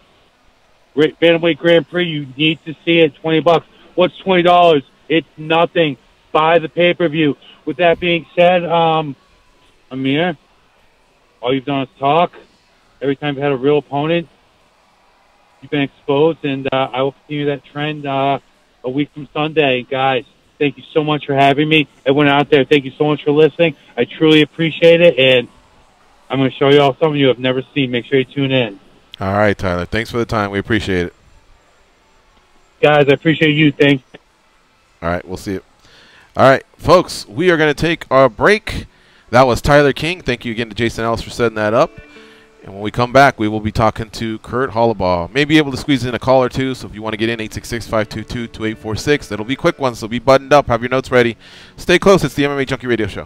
Bantamweight Grand Prix, you need to see it. $20. What's $20? It's nothing. Buy the pay-per-view. With that being said, Amir, all you've done is talk. Every time you've had a real opponent, you've been exposed, and I will continue that trend a week from Sunday. Guys, thank you so much for having me. Everyone out there, thank you so much for listening. I truly appreciate it, and I'm going to show you all something you have never seen. Make sure you tune in. All right, Tyler. Thanks for the time. We appreciate it. Guys, I appreciate you. Thanks. All right, we'll see you. All right, folks, we are going to take our break. That was Tyler King. Thank you again to Jason Ellis for setting that up. And when we come back, we will be talking to Kurt Holobaugh. Maybe able to squeeze in a call or two, so if you want to get in, 866-522-2846. That'll be quick ones, so be buttoned up. Have your notes ready. Stay close. It's the MMA Junkie Radio Show.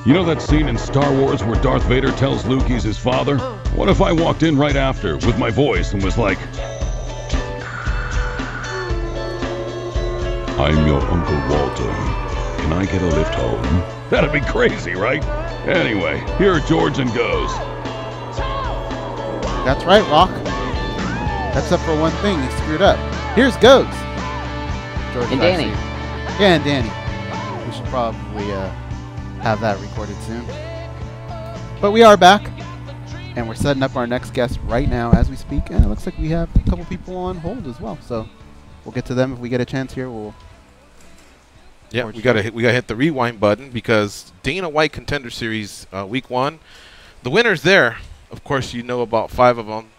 You know that scene in Star Wars where Darth Vader tells Luke he's his father? What if I walked in right after with my voice and was like, I'm your Uncle Walter. Can I get a lift home? That'd be crazy, right? Anyway, here are George and Goes. That's right, Rock. Except for one thing, he screwed up. Here's Goes. George And Danny. Yeah, and Danny. We should probably have that recorded soon. But we are back, and we're setting up our next guest right now as we speak. And it looks like we have a couple people on hold as well. So we'll get to them if we get a chance here. Yeah, we gotta hit the rewind button because Dana White Contender Series Week 1, the winners there. Of course, you know about 5 of them.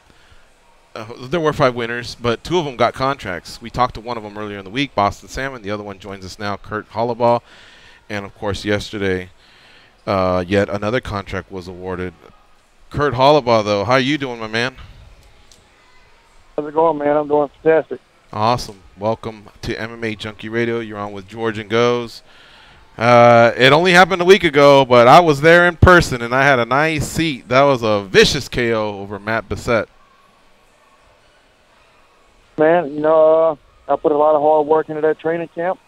There were 5 winners, but 2 of them got contracts. We talked to one of them earlier in the week, Boston Salmon. The other one joins us now, Kurt Holobaugh. And, of course, yesterday, yet another contract was awarded. Kurt Holobaugh, though, how are you doing, my man? How's it going, man? I'm doing fantastic. Awesome. Welcome to MMA Junkie Radio. You're on with George and Goes. It only happened a week ago, but I was there in person, and I had a nice seat. That was a vicious KO over Matt Bissett. Man, you know, I put a lot of hard work into that training camp.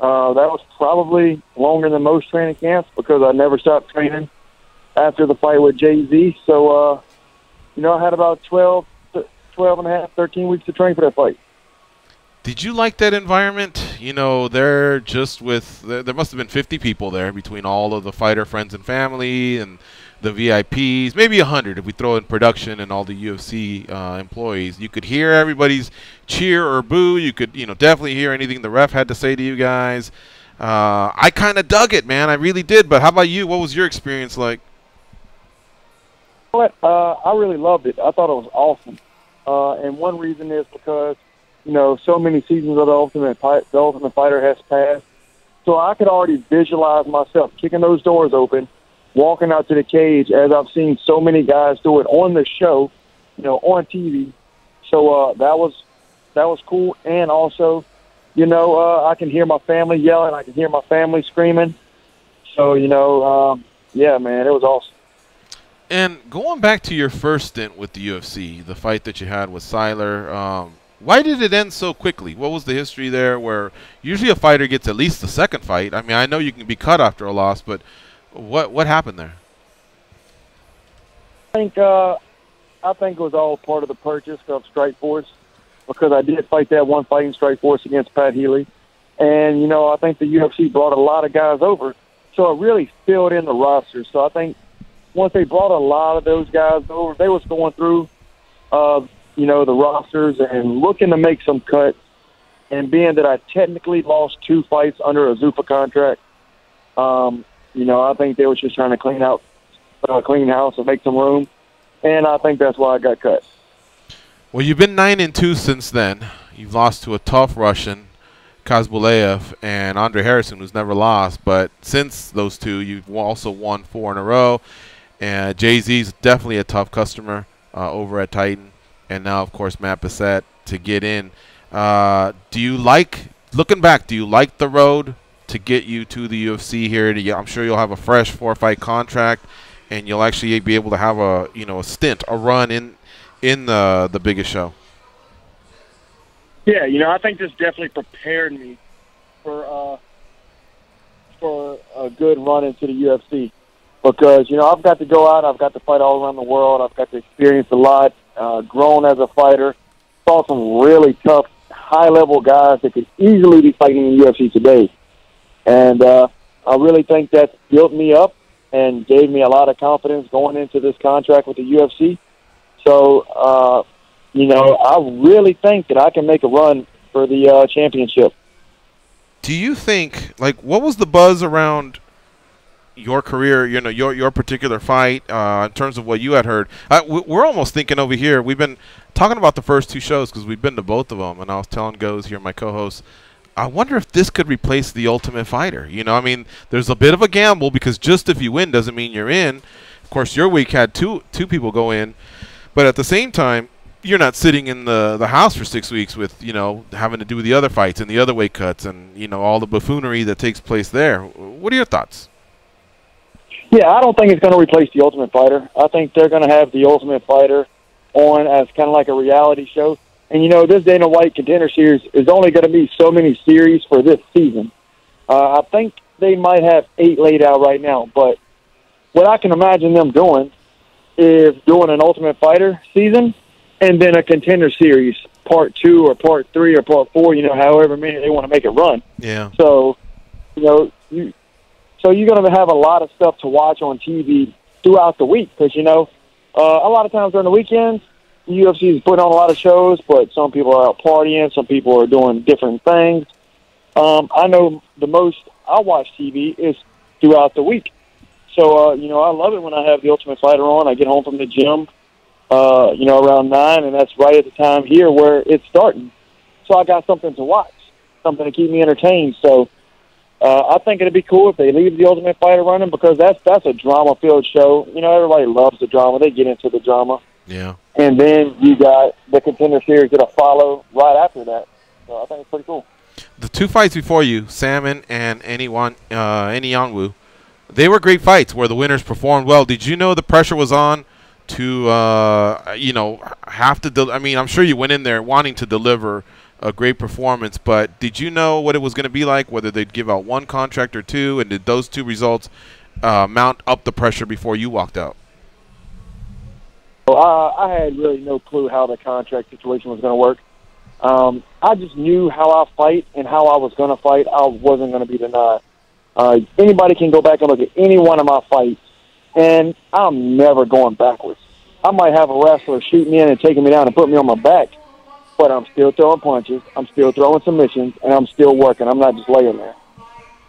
That was probably longer than most training camps because I never stopped training after the fight with Jay-Z. So, you know, I had about 12 and a half, 13 weeks to train for that fight. Did you like that environment? You know, there must have been 50 people there between all of the fighter friends and family and the VIPs, maybe 100 if we throw in production and all the UFC employees. You could hear everybody's cheer or boo. You could, definitely hear anything the ref had to say to you guys. I kind of dug it, man. I really did. But how about you? What was your experience like? I really loved it. I thought it was awesome. And one reason is because, so many seasons of the Ultimate Fighter has passed. So I could already visualize myself kicking those doors open, walking out to the cage, as I've seen so many guys do it on the show, on TV. So that was cool. And also, I can hear my family yelling. I can hear my family screaming. So, yeah, man, it was awesome. And going back to your first stint with the UFC, the fight that you had with Siler, why did it end so quickly? What was the history there where usually a fighter gets at least the second fight? I mean, I know you can be cut after a loss, but what happened there? I think it was all part of the purchase of Strikeforce because I did fight that one fight in Strikeforce against Pat Healy. And, I think the UFC brought a lot of guys over, so it really filled in the roster. So I think once they brought a lot of those guys over, they was going through, the rosters and looking to make some cuts. And being that I technically lost 2 fights under a Zuffa contract, I think they were just trying to clean house and make some room. And I think that's why I got cut. Well, you've been 9-2 since then. You've lost to a tough Russian, Kazbulev, and Andre Harrison, who's never lost. But since those 2, you've also won 4 in a row. And Jay-Z's definitely a tough customer over at Titan. And now, of course, Matt Bissett to get in. Looking back, do you like the road to get you to the UFC here? I'm sure you'll have a fresh 4-fight contract, and you'll actually be able to have a stint, a run in the biggest show. Yeah, I think this definitely prepared me for a good run into the UFC because I've got to go out, I've got to fight all around the world, I've got to experience a lot, grown as a fighter, saw some really tough, high-level guys that could easily be fighting in the UFC today. And I really think that built me up and gave me a lot of confidence going into this contract with the UFC. So, I really think that I can make a run for the championship. Do you think, what was the buzz around your career, your particular fight in terms of what you had heard? We're almost thinking over here. We've been talking about the first 2 shows because we've been to both of them, and I was telling Goes here, my co-host, I wonder if this could replace the Ultimate Fighter. I mean, there's a bit of a gamble because just if you win doesn't mean you're in. Of course, your week had two people go in, but at the same time, you're not sitting in the house for 6 weeks with, having to do the other fights and the other weight cuts and, all the buffoonery that takes place there. What are your thoughts? Yeah, I don't think it's going to replace The Ultimate Fighter. I think they're going to have The Ultimate Fighter on as kind of like a reality show. And, this Dana White Contender Series is only going to be so many series for this season. I think they might have 8 laid out right now. But what I can imagine them doing is doing an Ultimate Fighter season and then a Contender Series, Part 2 or Part 3 or Part 4, however many they want to make it run. Yeah. So, you're going to have a lot of stuff to watch on TV throughout the week because, a lot of times during the weekends, the UFC is putting on a lot of shows, but some people are out partying, some people are doing different things. I know the most I watch TV is throughout the week. So, I love it when I have The Ultimate Fighter on. I get home from the gym, around 9, and that's right at the time here where it's starting. So I got something to watch, something to keep me entertained. So I think it'd be cool if they leave The Ultimate Fighter running because that's a drama-filled show. Everybody loves the drama. They get into the drama. Yeah. And then you got the Contender Series that'll follow right after that. So I think it's pretty cool. The 2 fights before you, Salmon and Enyonwu, they were great fights where the winners performed well. Did you know the pressure was on to, have to I'm sure you went in there wanting to deliver a great performance, but did you know what it was going to be like, whether they'd give out 1 contract or 2, and did those 2 results mount up the pressure before you walked out? Well, I had really no clue how the contract situation was going to work. I just knew how I fight and how I was going to fight. I wasn't going to be denied. Anybody can go back and look at any one of my fights, and I'm never going backwards. I might have a wrestler shoot me in and taking me down and put me on my back, but I'm still throwing punches, I'm still throwing submissions, and I'm still working. I'm not just laying there.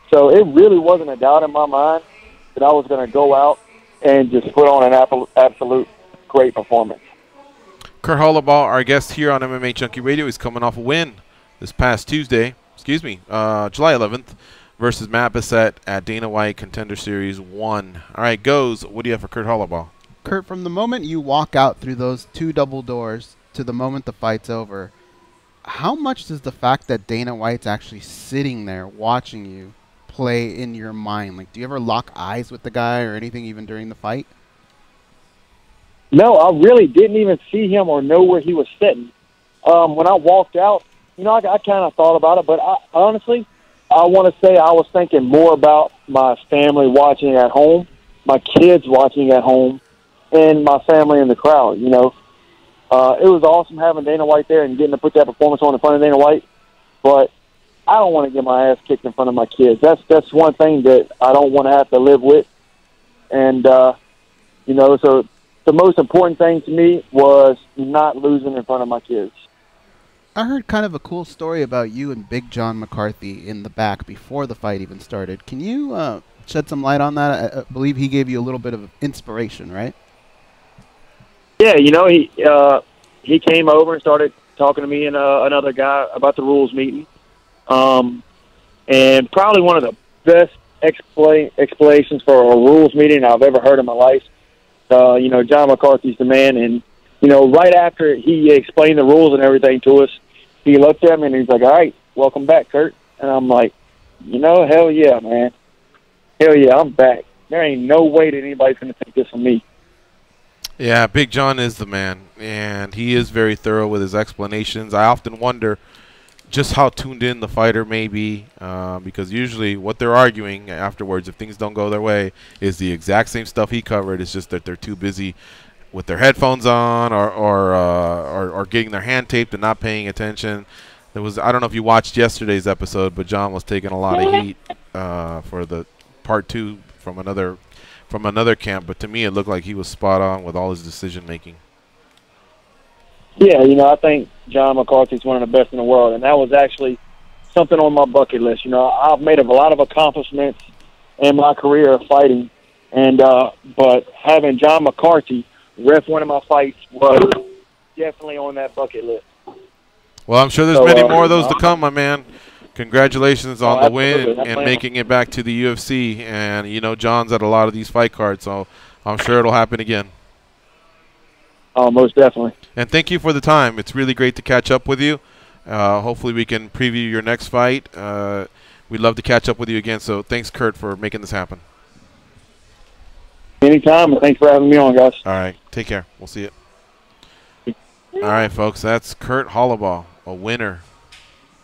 So it really wasn't a doubt in my mind that I was going to go out and just put on an absolute great performance. Kurt Holobaugh, our guest here on MMA Junkie Radio, is coming off a win this past July 11th, versus Matt Bissett at Dana White Contender Series 1. All right, Goes, what do you have for Kurt Holobaugh? Kurt, from the moment you walk out through those 2 double doors to the moment the fight's over, how much does the fact that Dana White's actually sitting there watching you play in your mind? Like, do you ever lock eyes with the guy or anything even during the fight? No, I really didn't even see him or know where he was sitting. When I walked out, I kind of thought about it, but honestly, I want to say I was thinking more about my family watching at home, my kids watching at home, and my family in the crowd, It was awesome having Dana White there and getting to put that performance on in front of Dana White, but I don't want to get my ass kicked in front of my kids. That's one thing that I don't want to have to live with. And, so the most important thing to me was not losing in front of my kids. I heard kind of a cool story about you and Big John McCarthy in the back before the fight even started. Can you shed some light on that? I believe he gave you a little bit of inspiration, right? Yeah, he came over and started talking to me and another guy about the rules meeting. And probably one of the best explanations for a rules meeting I've ever heard in my life. John McCarthy's the man, and right after he explained the rules and everything to us, he looked at me and he's like, "All right, welcome back, Kurt." And I'm like, hell yeah, man. Hell yeah, I'm back. There ain't no way that anybody's going to take this from me. Yeah, Big John is the man, and he is very thorough with his explanations. I often wonder just how tuned in the fighter may be, because usually what they're arguing afterwards, if things don't go their way, is the exact same stuff he covered. It's just that they're too busy with their headphones on or getting their hand taped and not paying attention. I don't know if you watched yesterday's episode, but John was taking a lot of heat for the part 2 from another camp. But to me, it looked like he was spot on with all his decision making. Yeah, I think John McCarthy's one of the best in the world, and that was actually something on my bucket list. I've made a lot of accomplishments in my career of fighting, and but having John McCarthy ref one of my fights was definitely on that bucket list. Well, I'm sure there's many more of those to come, my man. Congratulations on the win and making it back to the UFC. And, John's at a lot of these fight cards, so I'm sure it'll happen again. Oh, most definitely. And thank you for the time. It's really great to catch up with you. Hopefully we can preview your next fight. We'd love to catch up with you again. So thanks, Kurt, for making this happen. Anytime, and thanks for having me on, guys. All right. Take care. We'll see you. All right, folks. That's Kurt Holobaugh, a winner.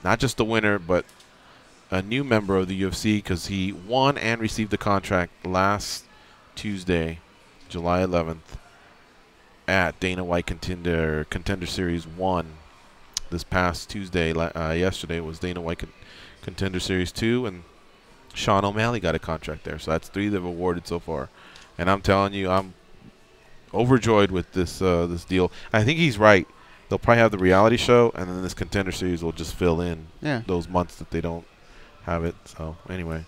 Not just a winner, but a new member of the UFC because he won and received the contract last Tuesday, July 11th, at Dana White Contender Series 1. This past Tuesday, yesterday was Dana White Contender Series 2, and Sean O'Malley got a contract there. So that's 3 they've awarded so far. And I'm telling you, I'm overjoyed with this this deal. I think he's right. They'll probably have the reality show, and then this Contender Series will just fill in those months that they don't have it. So anyway,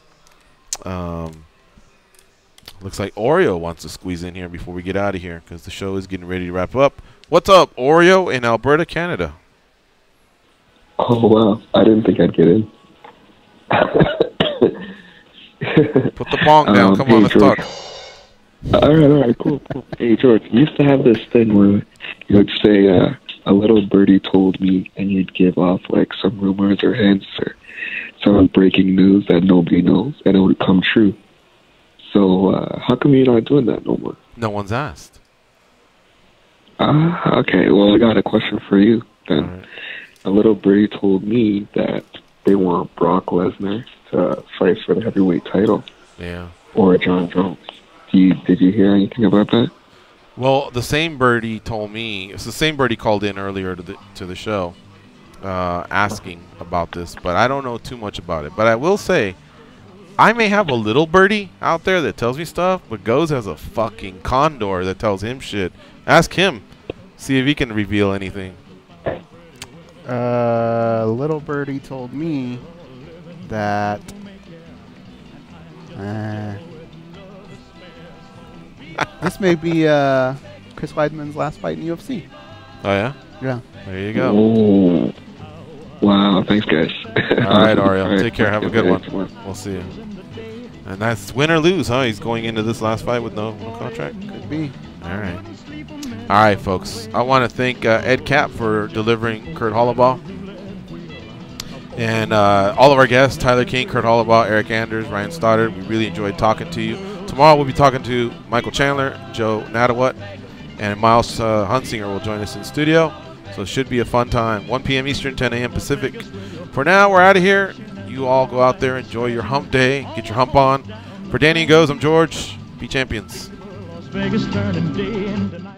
looks like Oreo wants to squeeze in here before we get out of here because the show is getting ready to wrap up. What's up, Oreo in Alberta, Canada? Oh, wow. I didn't think I'd get in. Put the bong down. Come on, let's George. talk. All right, cool. Hey, George, you used to have this thing where you would say, a little birdie told me, and you'd give off, like, some rumors or hints or some breaking news that nobody knows, and it would come true. So, how come you're not doing that no more? No one's asked. Okay, well, I got a question for you, then. Right. A little birdie told me that they want Brock Lesnar to fight for the heavyweight title. Yeah. Or John Jones. Did you hear anything about that? Well, the same birdie told me. It's the same birdie called in earlier to the show, asking about this, but I don't know too much about it. But I will say, I may have a little birdie out there that tells me stuff, but Goes has a fucking condor that tells him shit. Ask him, see if he can reveal anything. Little birdie told me that this may be Chris Weidman's last fight in UFC. Oh, yeah? Yeah. There you go. Oh. Wow, thanks, guys. All right, Ariel. All right, Take care. Have a good one. Excellent. We'll see you. And that's win or lose, huh? He's going into this last fight with no contract? Could be. All right. All right, folks. I want to thank Ed Cap for delivering Kurt Holobaugh. And all of our guests, Tyler King, Kurt Holobaugh, Eryk Anders, Ryan Stoddard. We really enjoyed talking to you. Tomorrow we'll be talking to Michael Chandler, Joe Nadawat, and Miles Hunsinger will join us in studio. So it should be a fun time. 1 p.m. Eastern, 10 a.m. Pacific. For now, we're out of here. You all go out there, enjoy your hump day, get your hump on. For Danny and Goes, I'm George. Be champions. Las Vegas turning day into night.